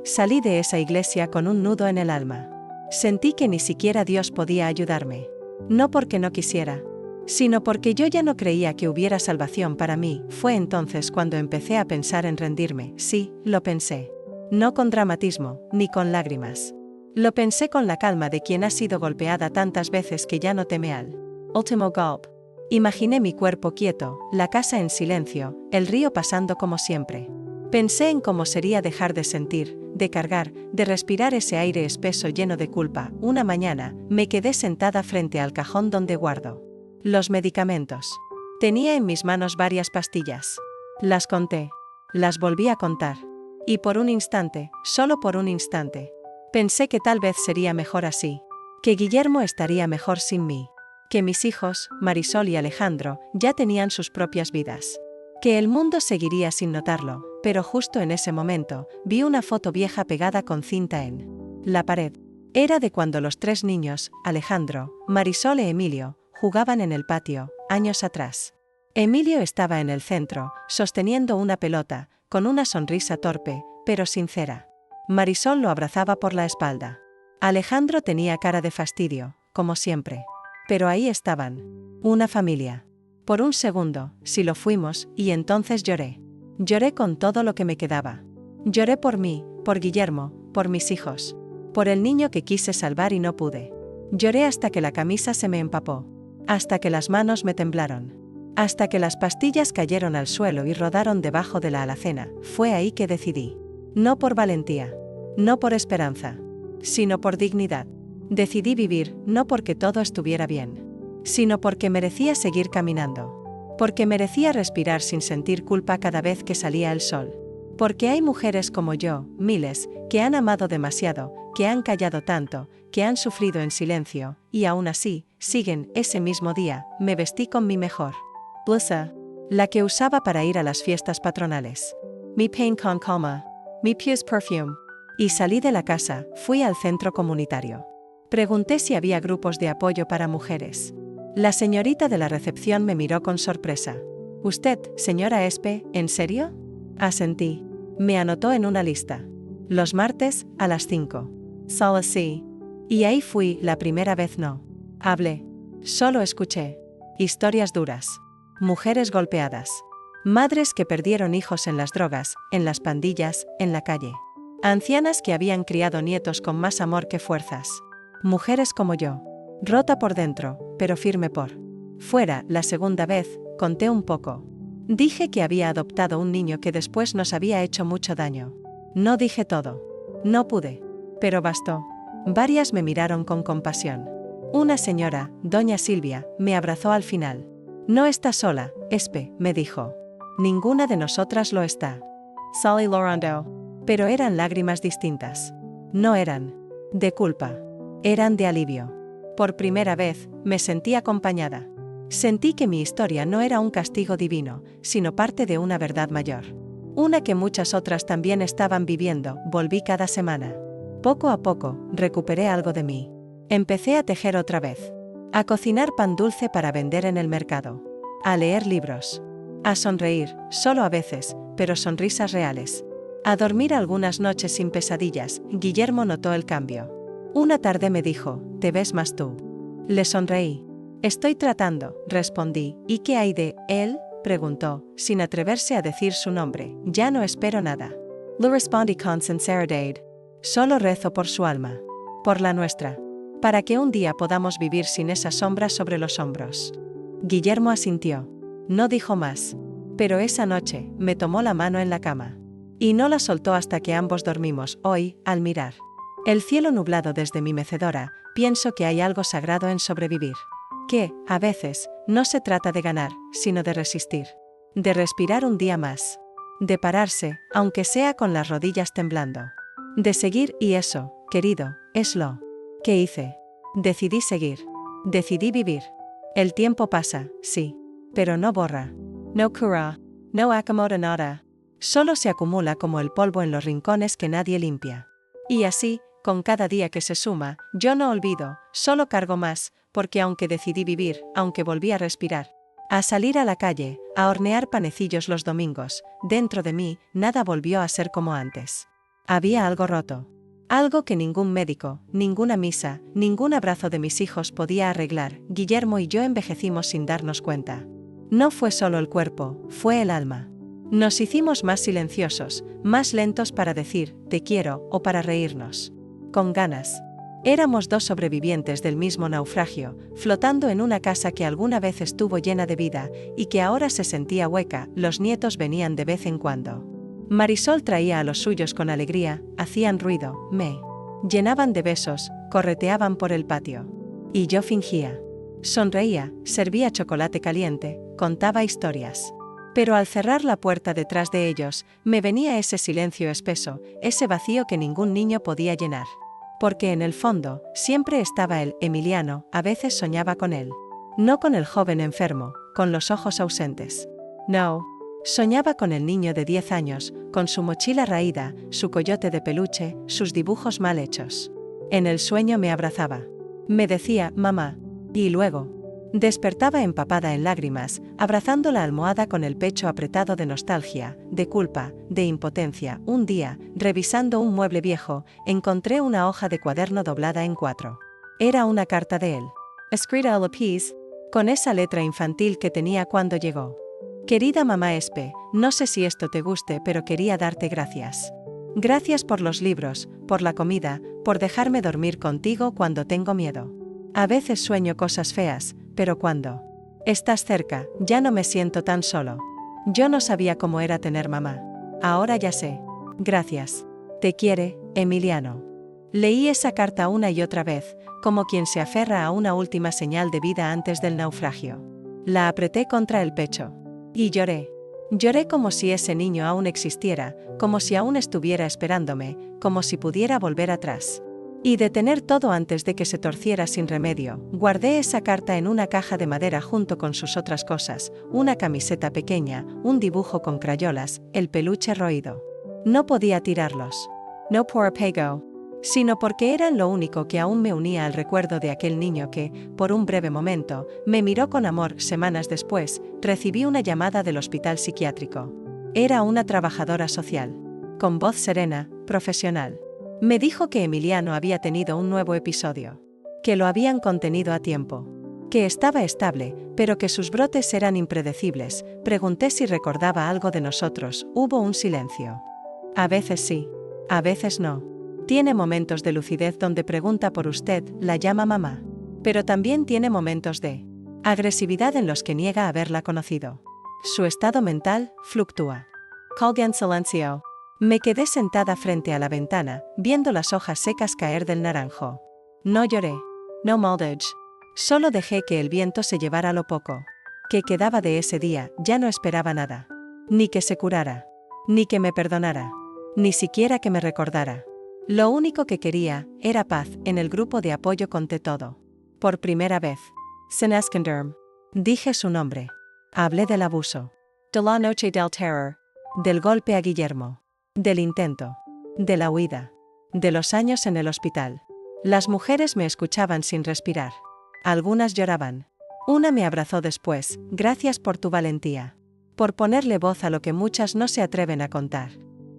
Salí de esa iglesia con un nudo en el alma. Sentí que ni siquiera Dios podía ayudarme. No porque no quisiera, sino porque yo ya no creía que hubiera salvación para mí. Fue entonces cuando empecé a pensar en rendirme. Sí, lo pensé. No con dramatismo, ni con lágrimas. Lo pensé con la calma de quien ha sido golpeada tantas veces que ya no teme al último golpe. Imaginé mi cuerpo quieto, la casa en silencio, el río pasando como siempre. Pensé en cómo sería dejar de sentir, de cargar, de respirar ese aire espeso lleno de culpa. Una mañana, me quedé sentada frente al cajón donde guardo los medicamentos. Tenía en mis manos varias pastillas. Las conté. Las volví a contar. Y por un instante, solo por un instante, pensé que tal vez sería mejor así. Que Guillermo estaría mejor sin mí. Que mis hijos, Marisol y Alejandro, ya tenían sus propias vidas. Que el mundo seguiría sin notarlo, pero justo en ese momento, vi una foto vieja pegada con cinta en la pared. Era de cuando los 3 niños, Alejandro, Marisol e Emilio, jugaban en el patio, años atrás. Emilio estaba en el centro, sosteniendo una pelota, con una sonrisa torpe, pero sincera. Marisol lo abrazaba por la espalda. Alejandro tenía cara de fastidio, como siempre. Pero ahí estaban. Una familia. Por un segundo, sí lo fuimos, y entonces lloré. Lloré con todo lo que me quedaba. Lloré por mí, por Guillermo, por mis hijos. Por el niño que quise salvar y no pude. Lloré hasta que la camisa se me empapó. Hasta que las manos me temblaron. Hasta que las pastillas cayeron al suelo y rodaron debajo de la alacena. Fue ahí que decidí. No por valentía. No por esperanza. Sino por dignidad. Decidí vivir, no porque todo estuviera bien. Sino porque merecía seguir caminando. Porque merecía respirar sin sentir culpa cada vez que salía el sol. Porque hay mujeres como yo, miles, que han amado demasiado, que han callado tanto, que han sufrido en silencio, y aún así, siguen. Ese mismo día, me vestí con mi mejor blusa, la que usaba para ir a las fiestas patronales. Mi pain con calma, mi pius perfume. Y salí de la casa, fui al centro comunitario. Pregunté si había grupos de apoyo para mujeres. La señorita de la recepción me miró con sorpresa. ¿Usted, señora Espe, en serio? Asentí. Me anotó en una lista. Los martes, a las 5. Solo sí. Y ahí fui. La primera vez no hablé. Solo escuché. Historias duras. Mujeres golpeadas. Madres que perdieron hijos en las drogas, en las pandillas, en la calle. Ancianas que habían criado nietos con más amor que fuerzas. Mujeres como yo. Rota por dentro, pero firme por fuera. La segunda vez, conté un poco. Dije que había adoptado un niño que después nos había hecho mucho daño. No dije todo. No pude. Pero bastó. Varias me miraron con compasión. Una señora, doña Silvia, me abrazó al final. No está sola, Espe, me dijo. Ninguna de nosotras lo está. Sally Lorando. Pero eran lágrimas distintas. No eran de culpa. Eran de alivio. Por primera vez, me sentí acompañada. Sentí que mi historia no era un castigo divino, sino parte de una verdad mayor. Una que muchas otras también estaban viviendo. Volví cada semana. Poco a poco, recuperé algo de mí. Empecé a tejer otra vez. A cocinar pan dulce para vender en el mercado. A leer libros. A sonreír, solo a veces, pero sonrisas reales. A dormir algunas noches sin pesadillas. Guillermo notó el cambio. Una tarde me dijo, ¿te ves más tú? Le sonreí. Estoy tratando, respondí. ¿Y qué hay de él? Preguntó, sin atreverse a decir su nombre. Ya no espero nada. Le respondí con sinceridad. Solo rezo por su alma. Por la nuestra. Para que un día podamos vivir sin esa sombra sobre los hombros. Guillermo asintió. No dijo más. Pero esa noche, me tomó la mano en la cama. Y no la soltó hasta que ambos dormimos. Hoy, al mirar el cielo nublado desde mi mecedora, pienso que hay algo sagrado en sobrevivir. Que, a veces, no se trata de ganar, sino de resistir. De respirar un día más. De pararse, aunque sea con las rodillas temblando. De seguir, y eso, querido, es lo que hice. Decidí seguir. Decidí vivir. El tiempo pasa, sí. Pero no borra. No cura. No acomoda nada. Solo se acumula como el polvo en los rincones que nadie limpia. Y así, con cada día que se suma, yo no olvido, solo cargo más, porque aunque decidí vivir, aunque volví a respirar, a salir a la calle, a hornear panecillos los domingos, dentro de mí, nada volvió a ser como antes. Había algo roto. Algo que ningún médico, ninguna misa, ningún abrazo de mis hijos podía arreglar. Guillermo y yo envejecimos sin darnos cuenta. No fue solo el cuerpo, fue el alma. Nos hicimos más silenciosos, más lentos para decir, te quiero, o para reírnos. Con ganas. Éramos dos sobrevivientes del mismo naufragio, flotando en una casa que alguna vez estuvo llena de vida, y que ahora se sentía hueca. Los nietos venían de vez en cuando. Marisol traía a los suyos con alegría, hacían ruido, me llenaban de besos, correteaban por el patio. Y yo fingía. Sonreía, servía chocolate caliente, contaba historias. Pero al cerrar la puerta detrás de ellos, me venía ese silencio espeso, ese vacío que ningún niño podía llenar. Porque en el fondo, siempre estaba él, Emiliano, a veces soñaba con él. No con el joven enfermo, con los ojos ausentes. No. Soñaba con el niño de 10 años, con su mochila raída, su coyote de peluche, sus dibujos mal hechos. En el sueño me abrazaba. Me decía, mamá. Y luego. Despertaba empapada en lágrimas, abrazando la almohada con el pecho apretado de nostalgia, de culpa, de impotencia. Un día, revisando un mueble viejo, encontré una hoja de cuaderno doblada en 4. Era una carta de él. Escrita a lápiz, con esa letra infantil que tenía cuando llegó. Querida mamá Espe, no sé si esto te guste, pero quería darte gracias. Gracias por los libros, por la comida, por dejarme dormir contigo cuando tengo miedo. A veces sueño cosas feas, pero cuando estás cerca, ya no me siento tan solo. Yo no sabía cómo era tener mamá. Ahora ya sé. Gracias. Te quiere, Emiliano. Leí esa carta una y otra vez, como quien se aferra a una última señal de vida antes del naufragio. La apreté contra el pecho. Y lloré. Lloré como si ese niño aún existiera, como si aún estuviera esperándome, como si pudiera volver atrás. Y detener todo antes de que se torciera sin remedio. Guardé esa carta en una caja de madera junto con sus otras cosas, una camiseta pequeña, un dibujo con crayolas, el peluche roído. No podía tirarlos. No por apego, sino porque eran lo único que aún me unía al recuerdo de aquel niño que, por un breve momento, me miró con amor. Semanas después, recibí una llamada del hospital psiquiátrico. Era una trabajadora social. Con voz serena, profesional. Me dijo que Emiliano había tenido un nuevo episodio. Que lo habían contenido a tiempo. Que estaba estable, pero que sus brotes eran impredecibles. Pregunté si recordaba algo de nosotros. Hubo un silencio. A veces sí. A veces no. Tiene momentos de lucidez donde pregunta por usted, la llama mamá. Pero también tiene momentos de agresividad en los que niega haberla conocido. Su estado mental fluctúa. Colgué en silencio. Me quedé sentada frente a la ventana, viendo las hojas secas caer del naranjo. No lloré. No moldage. Solo dejé que el viento se llevara lo poco que quedaba de ese día. Ya no esperaba nada. Ni que se curara. Ni que me perdonara. Ni siquiera que me recordara. Lo único que quería era paz. En el grupo de apoyo conté todo. Por primera vez. Seneskenderm. Dije su nombre. Hablé del abuso. De la noche del terror. Del golpe a Guillermo. Del intento. De la huida. De los años en el hospital. Las mujeres me escuchaban sin respirar. Algunas lloraban. Una me abrazó después. Gracias por tu valentía. Por ponerle voz a lo que muchas no se atreven a contar.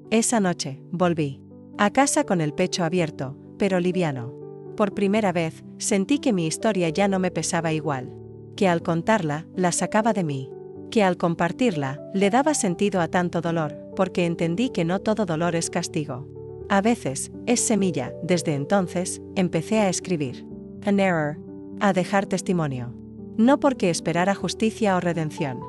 Esa noche, volví a casa con el pecho abierto, pero liviano. Por primera vez, sentí que mi historia ya no me pesaba igual. Que al contarla, la sacaba de mí. Que al compartirla, le daba sentido a tanto dolor, porque entendí que no todo dolor es castigo. A veces, es semilla. Desde entonces, empecé a escribir. An error. A dejar testimonio. No porque esperara justicia o redención,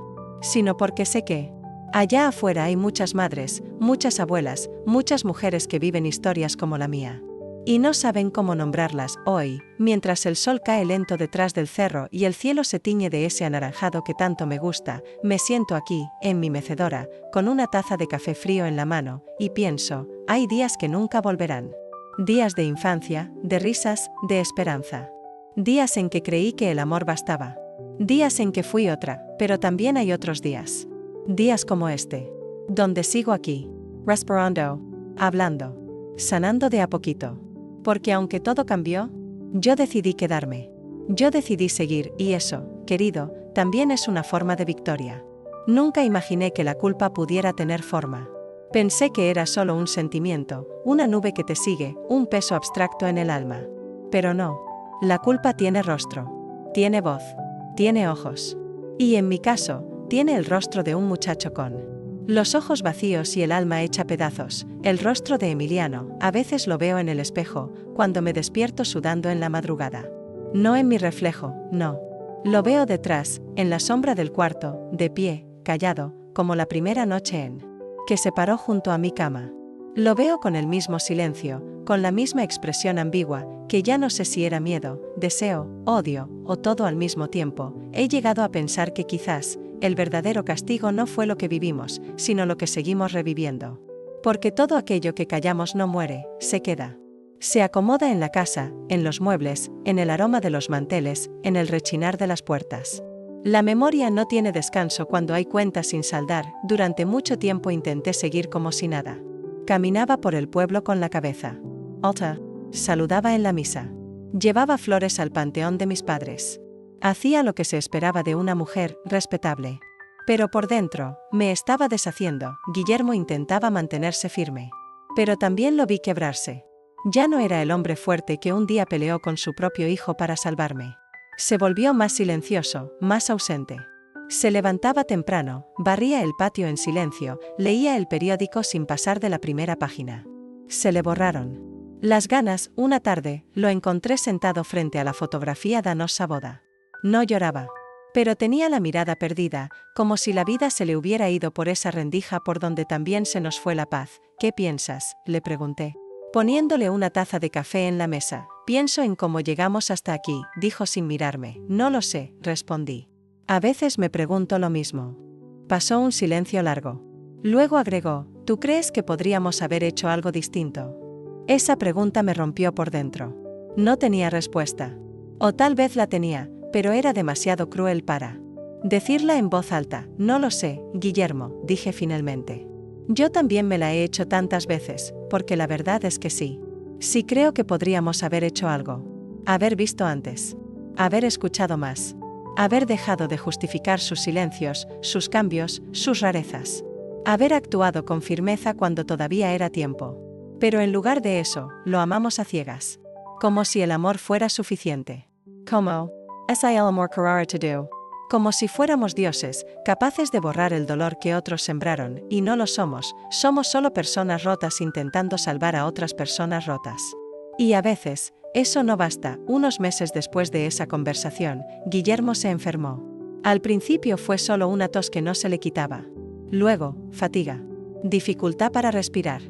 sino porque sé que allá afuera hay muchas madres, muchas abuelas, muchas mujeres que viven historias como la mía. Y no saben cómo nombrarlas. Hoy, mientras el sol cae lento detrás del cerro y el cielo se tiñe de ese anaranjado que tanto me gusta, me siento aquí, en mi mecedora, con una taza de café frío en la mano, y pienso, hay días que nunca volverán. Días de infancia, de risas, de esperanza. Días en que creí que el amor bastaba. Días en que fui otra, pero también hay otros días. Días como este, donde sigo aquí, respirando, hablando, sanando de a poquito. Porque aunque todo cambió, yo decidí quedarme. Yo decidí seguir, y eso, querido, también es una forma de victoria. Nunca imaginé que la culpa pudiera tener forma. Pensé que era solo un sentimiento, una nube que te sigue, un peso abstracto en el alma. Pero no. La culpa tiene rostro. Tiene voz. Tiene ojos. Y en mi caso, tiene el rostro de un muchacho con los ojos vacíos y el alma hecha pedazos. El rostro de Emiliano, a veces lo veo en el espejo, cuando me despierto sudando en la madrugada. No en mi reflejo, no. Lo veo detrás, en la sombra del cuarto, de pie, callado, como la primera noche en que se paró junto a mi cama. Lo veo con el mismo silencio, con la misma expresión ambigua, que ya no sé si era miedo, deseo, odio, o todo al mismo tiempo. He llegado a pensar que quizás, el verdadero castigo no fue lo que vivimos, sino lo que seguimos reviviendo. Porque todo aquello que callamos no muere, se queda. Se acomoda en la casa, en los muebles, en el aroma de los manteles, en el rechinar de las puertas. La memoria no tiene descanso cuando hay cuentas sin saldar. Durante mucho tiempo intenté seguir como si nada. Caminaba por el pueblo con la cabeza alta. Saludaba en la misa. Llevaba flores al panteón de mis padres. Hacía lo que se esperaba de una mujer respetable. Pero por dentro, me estaba deshaciendo. Guillermo intentaba mantenerse firme. Pero también lo vi quebrarse. Ya no era el hombre fuerte que un día peleó con su propio hijo para salvarme. Se volvió más silencioso, más ausente. Se levantaba temprano, barría el patio en silencio, leía el periódico sin pasar de la primera página. Se le borraron las ganas. Una tarde, lo encontré sentado frente a la fotografía de nuestra boda. No lloraba, pero tenía la mirada perdida, como si la vida se le hubiera ido por esa rendija por donde también se nos fue la paz. ¿Qué piensas?, le pregunté, poniéndole una taza de café en la mesa. Pienso en cómo llegamos hasta aquí, dijo sin mirarme. No lo sé, respondí. A veces me pregunto lo mismo. Pasó un silencio largo. Luego agregó, ¿tú crees que podríamos haber hecho algo distinto? Esa pregunta me rompió por dentro. No tenía respuesta. O tal vez la tenía, pero era demasiado cruel para decirla en voz alta. No lo sé, Guillermo, dije finalmente. Yo también me la he hecho tantas veces, porque la verdad es que sí. Sí creo que podríamos haber hecho algo. Haber visto antes. Haber escuchado más. Haber dejado de justificar sus silencios, sus cambios, sus rarezas. Haber actuado con firmeza cuando todavía era tiempo. Pero en lugar de eso, lo amamos a ciegas. Como si el amor fuera suficiente. Como es el amor querer to do. Como si fuéramos dioses, capaces de borrar el dolor que otros sembraron, y no lo somos. Somos solo personas rotas intentando salvar a otras personas rotas. Y a veces, eso no basta. Unos meses después de esa conversación, Guillermo se enfermó. Al principio fue solo una tos que no se le quitaba. Luego, fatiga. Dificultad para respirar.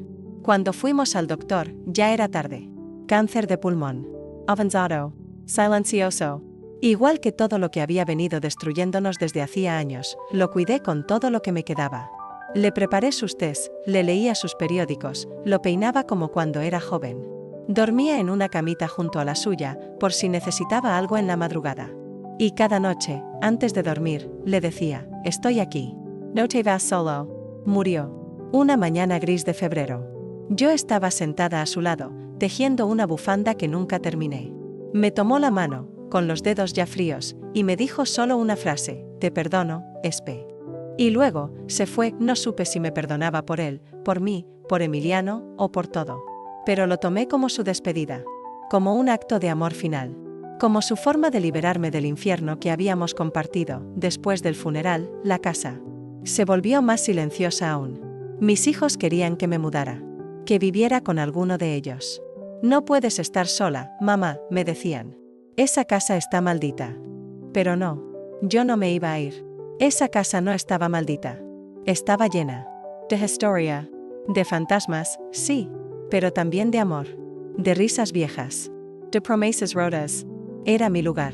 Cuando fuimos al doctor, ya era tarde. Cáncer de pulmón. Avanzado. Silencioso. Igual que todo lo que había venido destruyéndonos desde hacía años, lo cuidé con todo lo que me quedaba. Le preparé sus tés, le leía sus periódicos, lo peinaba como cuando era joven. Dormía en una camita junto a la suya, por si necesitaba algo en la madrugada. Y cada noche, antes de dormir, le decía, estoy aquí. No te vas solo. Murió. Una mañana gris de febrero. Yo estaba sentada a su lado, tejiendo una bufanda que nunca terminé. Me tomó la mano, con los dedos ya fríos, y me dijo solo una frase, te perdono, Espe. Y luego, se fue. No supe si me perdonaba por él, por mí, por Emiliano, o por todo. Pero lo tomé como su despedida. Como un acto de amor final. Como su forma de liberarme del infierno que habíamos compartido. Después del funeral, la casa se volvió más silenciosa aún. Mis hijos querían que me mudara. Que viviera con alguno de ellos. No puedes estar sola, mamá, me decían. Esa casa está maldita. Pero no. Yo no me iba a ir. Esa casa no estaba maldita. Estaba llena. De historia. De fantasmas, sí. Pero también de amor. De risas viejas. De promesas rotas. Era mi lugar.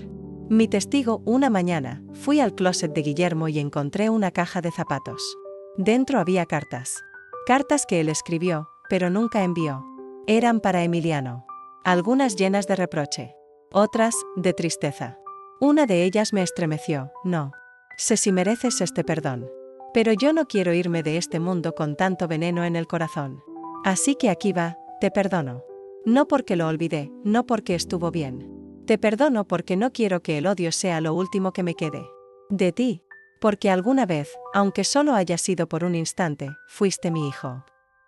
Mi testigo. Una mañana, fui al closet de Guillermo y encontré una caja de zapatos. Dentro había cartas. Cartas que él escribió, pero nunca envió. Eran para Emiliano. Algunas llenas de reproche. Otras, de tristeza. Una de ellas me estremeció. No. Sé si mereces este perdón. Pero yo no quiero irme de este mundo con tanto veneno en el corazón. Así que aquí va, te perdono. No porque lo olvidé, no porque estuvo bien. Te perdono porque no quiero que el odio sea lo último que me quede de ti. Porque alguna vez, aunque solo haya sido por un instante, fuiste mi hijo.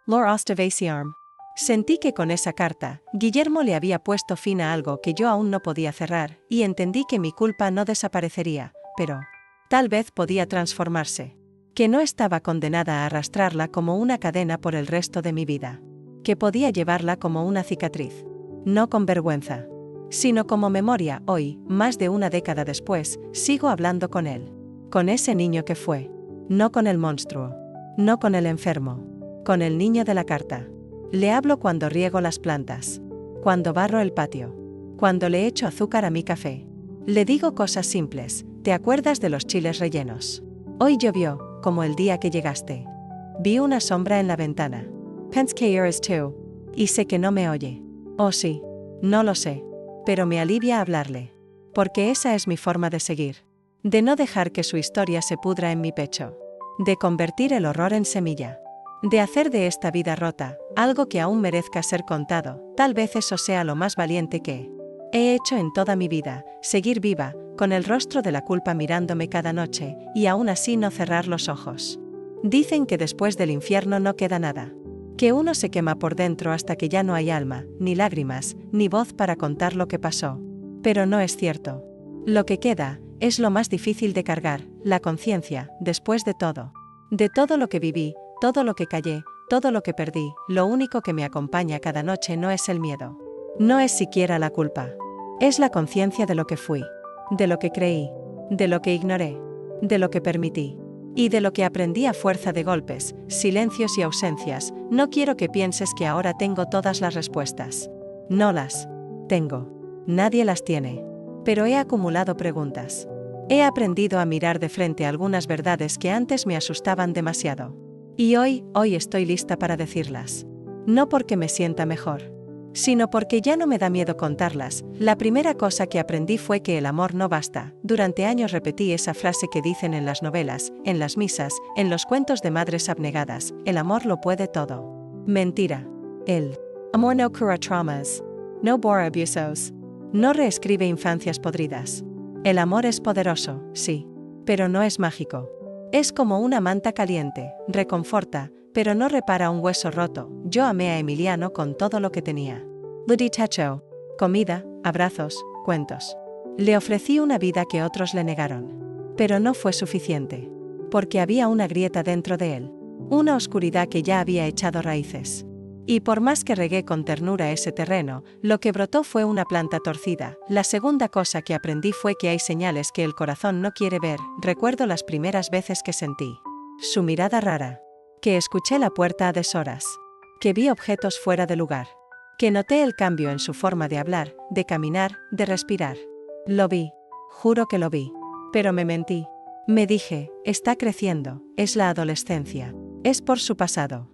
Lor Ostavaciarm. Sentí que con esa carta, Guillermo le había puesto fin a algo que yo aún no podía cerrar, y entendí que mi culpa no desaparecería, pero tal vez podía transformarse. Que no estaba condenada a arrastrarla como una cadena por el resto de mi vida. Que podía llevarla como una cicatriz. No con vergüenza, sino como memoria. Hoy, más de una década después, sigo hablando con él. Con ese niño que fue. No con el monstruo. No con el enfermo. Con el niño de la carta. Le hablo cuando riego las plantas. Cuando barro el patio. Cuando le echo azúcar a mi café. Le digo cosas simples. ¿Te acuerdas de los chiles rellenos? Hoy llovió, como el día que llegaste. Vi una sombra en la ventana. Pense que eres tú. Y sé que no me oye. Oh sí. No lo sé. Pero me alivia hablarle. Porque esa es mi forma de seguir. De no dejar que su historia se pudra en mi pecho. De convertir el horror en semilla. De hacer de esta vida rota, algo que aún merezca ser contado. Tal vez eso sea lo más valiente que he hecho en toda mi vida, seguir viva, con el rostro de la culpa mirándome cada noche, y aún así no cerrar los ojos. Dicen que después del infierno no queda nada. Que uno se quema por dentro hasta que ya no hay alma, ni lágrimas, ni voz para contar lo que pasó. Pero no es cierto. Lo que queda, es lo más difícil de cargar, la conciencia, después de todo. De todo lo que viví, todo lo que callé, todo lo que perdí, lo único que me acompaña cada noche no es el miedo. No es siquiera la culpa. Es la conciencia de lo que fui. De lo que creí. De lo que ignoré. De lo que permití. Y de lo que aprendí a fuerza de golpes, silencios y ausencias. No quiero que pienses que ahora tengo todas las respuestas. No las tengo. Nadie las tiene. Pero he acumulado preguntas. He aprendido a mirar de frente algunas verdades que antes me asustaban demasiado. Y hoy estoy lista para decirlas. No porque me sienta mejor, sino porque ya no me da miedo contarlas. La primera cosa que aprendí fue que el amor no basta. Durante años repetí esa frase que dicen en las novelas, en las misas, en los cuentos de madres abnegadas: el amor lo puede todo. Mentira. El amor no cura traumas. No borra abusos. No reescribe infancias podridas. El amor es poderoso, sí, pero no es mágico. Es como una manta caliente, reconforta, pero no repara un hueso roto. Yo amé a Emiliano con todo lo que tenía. Techo, comida, abrazos, cuentos. Le ofrecí una vida que otros le negaron. Pero no fue suficiente. Porque había una grieta dentro de él. Una oscuridad que ya había echado raíces. Y por más que regué con ternura ese terreno, lo que brotó fue una planta torcida. La segunda cosa que aprendí fue que hay señales que el corazón no quiere ver. Recuerdo las primeras veces que sentí su mirada rara. Que escuché la puerta a deshoras. Que vi objetos fuera de lugar. Que noté el cambio en su forma de hablar, de caminar, de respirar. Lo vi. Juro que lo vi. Pero me mentí. Me dije, está creciendo, es la adolescencia. Es por su pasado.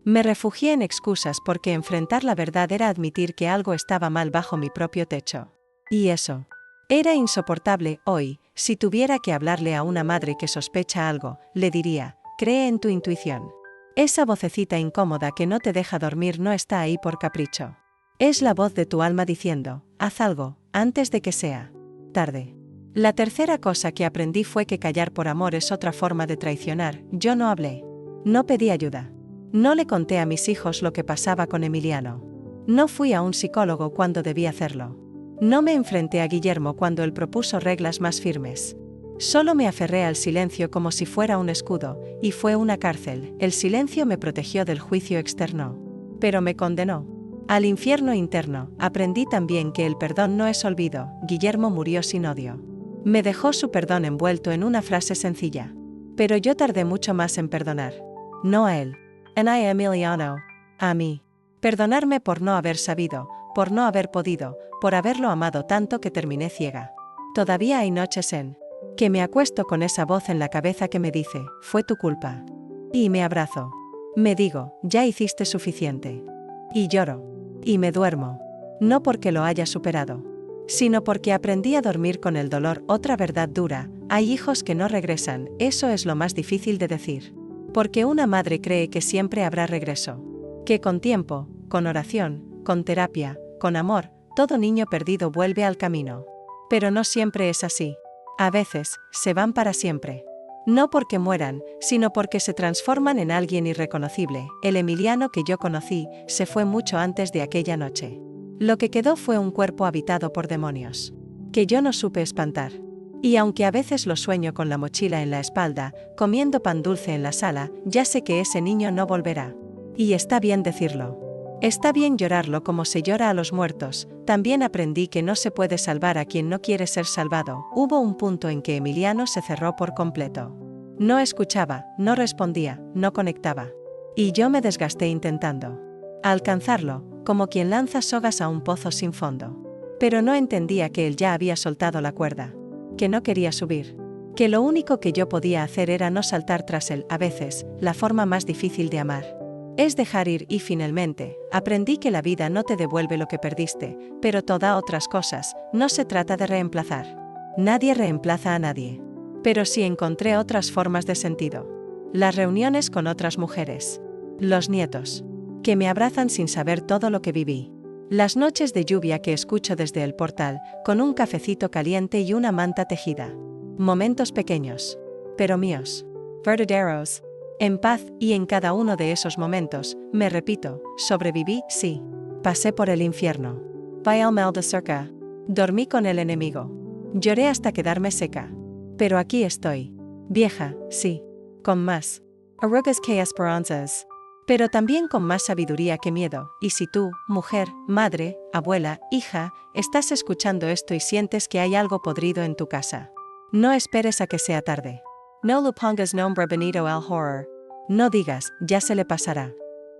Me refugié en excusas porque enfrentar la verdad era admitir que algo estaba mal bajo mi propio techo. Y eso era insoportable. Hoy, si tuviera que hablarle a una madre que sospecha algo, le diría: cree en tu intuición. Esa vocecita incómoda que no te deja dormir no está ahí por capricho. Es la voz de tu alma diciendo: haz algo, antes de que sea tarde. La tercera cosa que aprendí fue que callar por amor es otra forma de traicionar. Yo no hablé. No pedí ayuda. No le conté a mis hijos lo que pasaba con Emiliano. No fui a un psicólogo cuando debí hacerlo. No me enfrenté a Guillermo cuando él propuso reglas más firmes. Solo me aferré al silencio como si fuera un escudo, y fue una cárcel. El silencio me protegió del juicio externo. Pero me condenó al infierno interno. Aprendí también que el perdón no es olvido. Guillermo murió sin odio. Me dejó su perdón envuelto en una frase sencilla. Pero yo tardé mucho más en perdonar. No a él. And I Emiliano. A mí. Perdonarme por no haber sabido, por no haber podido, por haberlo amado tanto que terminé ciega. Todavía hay noches en que me acuesto con esa voz en la cabeza que me dice: fue tu culpa. Y me abrazo. Me digo: ya hiciste suficiente. Y lloro. Y me duermo. No porque lo haya superado, sino porque aprendí a dormir con el dolor. Otra verdad dura: hay hijos que no regresan. Eso es lo más difícil de decir. Porque una madre cree que siempre habrá regreso. Que con tiempo, con oración, con terapia, con amor, todo niño perdido vuelve al camino. Pero no siempre es así. A veces, se van para siempre. No porque mueran, sino porque se transforman en alguien irreconocible. El Emiliano que yo conocí se fue mucho antes de aquella noche. Lo que quedó fue un cuerpo habitado por demonios, que yo no supe espantar. Y aunque a veces lo sueño con la mochila en la espalda, comiendo pan dulce en la sala, ya sé que ese niño no volverá. Y está bien decirlo. Está bien llorarlo como se llora a los muertos. También aprendí que no se puede salvar a quien no quiere ser salvado. Hubo un punto en que Emiliano se cerró por completo. No escuchaba, no respondía, no conectaba. Y yo me desgasté intentando alcanzarlo, como quien lanza sogas a un pozo sin fondo. Pero no entendía que él ya había soltado la cuerda, que no quería subir, que lo único que yo podía hacer era no saltar tras él. A veces, la forma más difícil de amar es dejar ir. Y finalmente, aprendí que la vida no te devuelve lo que perdiste, pero te da otras cosas. No se trata de reemplazar. Nadie reemplaza a nadie. Pero sí encontré otras formas de sentido. Las reuniones con otras mujeres. Los nietos, que me abrazan sin saber todo lo que viví. Las noches de lluvia que escucho desde el portal, con un cafecito caliente y una manta tejida. Momentos pequeños, pero míos. Verdaderos. En paz, y en cada uno de esos momentos, me repito, sobreviví, sí. Pasé por el infierno. Vai mal de cerca. Dormí con el enemigo. Lloré hasta quedarme seca. Pero aquí estoy. Vieja, sí. Con más arrugas que esperanzas. Pero también con más sabiduría que miedo. Y si tú, mujer, madre, abuela, hija, estás escuchando esto y sientes que hay algo podrido en tu casa, no esperes a que sea tarde. No le pongas nombre bonito al horror. No digas, ya se le pasará.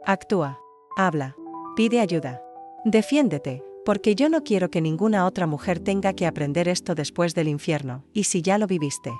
Actúa. Habla. Pide ayuda. Defiéndete, porque yo no quiero que ninguna otra mujer tenga que aprender esto después del infierno. Y si ya lo viviste.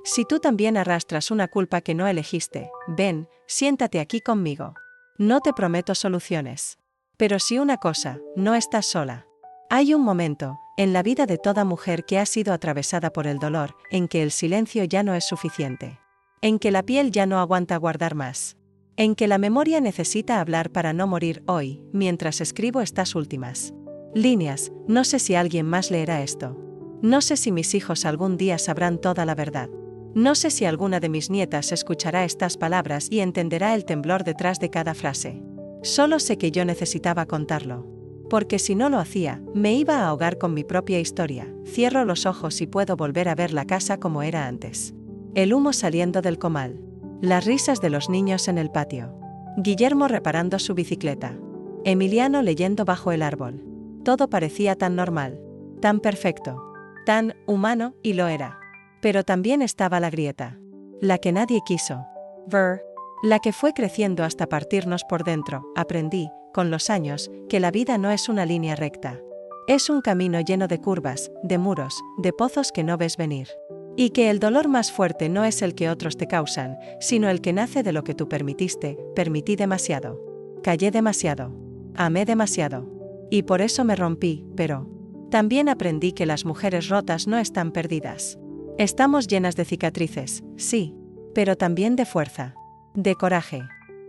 Si tú también arrastras una culpa que no elegiste, ven, siéntate aquí conmigo. No te prometo soluciones. Pero sí una cosa, no estás sola. Hay un momento, en la vida de toda mujer que ha sido atravesada por el dolor, en que el silencio ya no es suficiente. En que la piel ya no aguanta guardar más. En que la memoria necesita hablar para no morir hoy, mientras escribo estas últimas líneas. No sé si alguien más leerá esto. No sé si mis hijos algún día sabrán toda la verdad. No sé si alguna de mis nietas escuchará estas palabras y entenderá el temblor detrás de cada frase. Solo sé que yo necesitaba contarlo. Porque si no lo hacía, me iba a ahogar con mi propia historia. Cierro los ojos y puedo volver a ver la casa como era antes. El humo saliendo del comal. Las risas de los niños en el patio. Guillermo reparando su bicicleta. Emiliano leyendo bajo el árbol. Todo parecía tan normal, tan perfecto, tan humano, y lo era. Pero también estaba la grieta. La que nadie quiso ver. La que fue creciendo hasta partirnos por dentro. Aprendí, con los años, que la vida no es una línea recta. Es un camino lleno de curvas, de muros, de pozos que no ves venir. Y que el dolor más fuerte no es el que otros te causan, sino el que nace de lo que tú permitiste. Permití demasiado. Callé demasiado. Amé demasiado. Y por eso me rompí, pero también aprendí que las mujeres rotas no están perdidas. Estamos llenas de cicatrices, sí, pero también de fuerza, de coraje,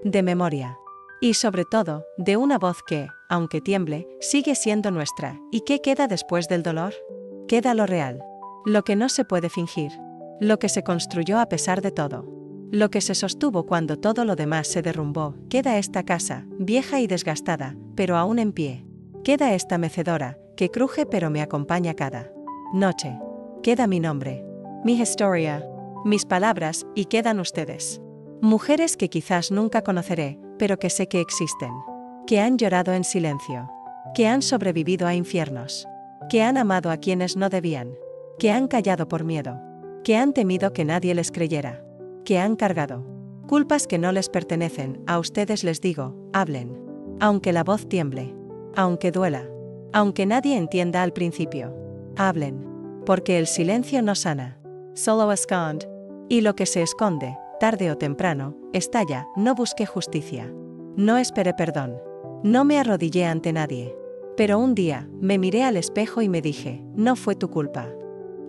de memoria. Y sobre todo, de una voz que, aunque tiemble, sigue siendo nuestra. ¿Y qué queda después del dolor? Queda lo real. Lo que no se puede fingir. Lo que se construyó a pesar de todo. Lo que se sostuvo cuando todo lo demás se derrumbó. Queda esta casa, vieja y desgastada, pero aún en pie. Queda esta mecedora, que cruje pero me acompaña cada noche. Queda mi nombre, mi historia, mis palabras, y quedan ustedes. Mujeres que quizás nunca conoceré, pero que sé que existen. Que han llorado en silencio. Que han sobrevivido a infiernos. Que han amado a quienes no debían. Que han callado por miedo. Que han temido que nadie les creyera. Que han cargado culpas que no les pertenecen. A ustedes les digo, hablen. Aunque la voz tiemble. Aunque duela. Aunque nadie entienda al principio. Hablen. Porque el silencio no sana. Solo esconde. Y lo que se esconde, tarde o temprano, estalla. No busqué justicia. No esperé perdón. No me arrodillé ante nadie. Pero un día, me miré al espejo y me dije, no fue tu culpa.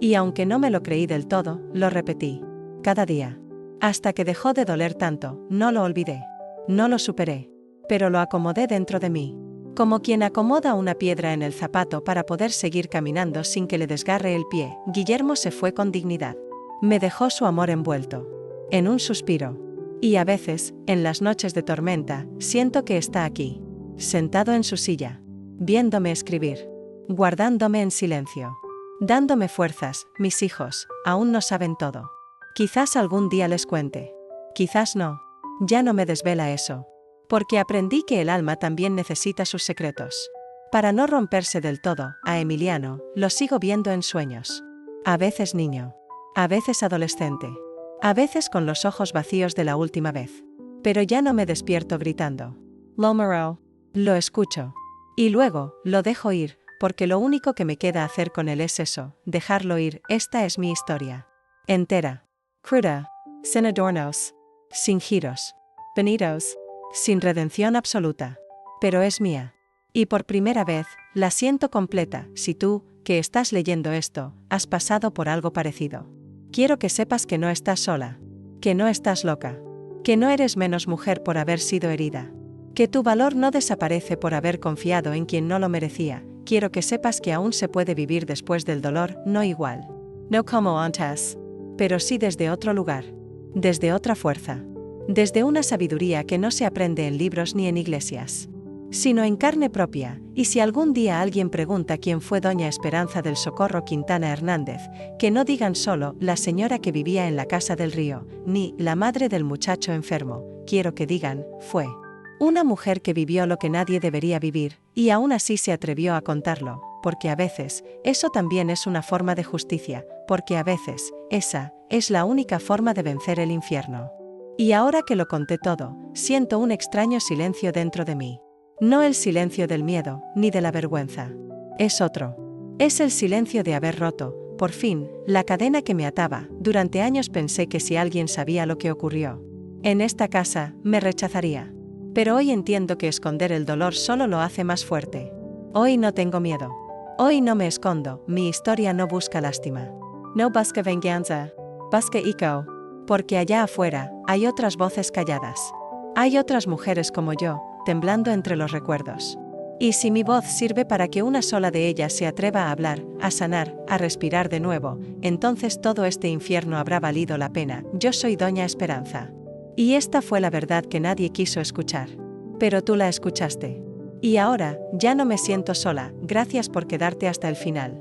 Y aunque no me lo creí del todo, lo repetí. Cada día. Hasta que dejó de doler tanto, no lo olvidé. No lo superé. Pero lo acomodé dentro de mí. Como quien acomoda una piedra en el zapato para poder seguir caminando sin que le desgarre el pie. Guillermo se fue con dignidad. Me dejó su amor envuelto en un suspiro. Y a veces, en las noches de tormenta, siento que está aquí, sentado en su silla, viéndome escribir, guardándome en silencio, dándome fuerzas. Mis hijos aún no saben todo. Quizás algún día les cuente. Quizás no. Ya no me desvela eso. Porque aprendí que el alma también necesita sus secretos. Para no romperse del todo, a Emiliano, lo sigo viendo en sueños. A veces niño. A veces adolescente. A veces con los ojos vacíos de la última vez. Pero ya no me despierto gritando. Lomaro. Lo escucho. Y luego, lo dejo ir, porque lo único que me queda hacer con él es eso, dejarlo ir. Esta es mi historia. Entera. Cruda. Sin adornos. Sin giros. Bonitos. Sin redención absoluta. Pero es mía. Y por primera vez, la siento completa. Si tú, que estás leyendo esto, has pasado por algo parecido. Quiero que sepas que no estás sola. Que no estás loca. Que no eres menos mujer por haber sido herida. Que tu valor no desaparece por haber confiado en quien no lo merecía. Quiero que sepas que aún se puede vivir después del dolor, no igual. No como antes. Pero sí desde otro lugar. Desde otra fuerza. Desde una sabiduría que no se aprende en libros ni en iglesias, sino en carne propia. Y si algún día alguien pregunta quién fue doña Esperanza del Socorro Quintana Hernández, que no digan solo la señora que vivía en la casa del río, ni la madre del muchacho enfermo. Quiero que digan, fue una mujer que vivió lo que nadie debería vivir, y aún así se atrevió a contarlo, porque a veces, eso también es una forma de justicia, porque a veces, esa es la única forma de vencer el infierno. Y ahora que lo conté todo, siento un extraño silencio dentro de mí. No el silencio del miedo, ni de la vergüenza. Es otro. Es el silencio de haber roto, por fin, la cadena que me ataba. Durante años pensé que si alguien sabía lo que ocurrió en esta casa, me rechazaría. Pero hoy entiendo que esconder el dolor solo lo hace más fuerte. Hoy no tengo miedo. Hoy no me escondo. Mi historia no busca lástima. No busca venganza. Busca eco. Porque allá afuera, hay otras voces calladas. Hay otras mujeres como yo, temblando entre los recuerdos. Y si mi voz sirve para que una sola de ellas se atreva a hablar, a sanar, a respirar de nuevo, entonces todo este infierno habrá valido la pena. Yo soy Doña Esperanza. Y esta fue la verdad que nadie quiso escuchar. Pero tú la escuchaste. Y ahora, ya no me siento sola. Gracias por quedarte hasta el final.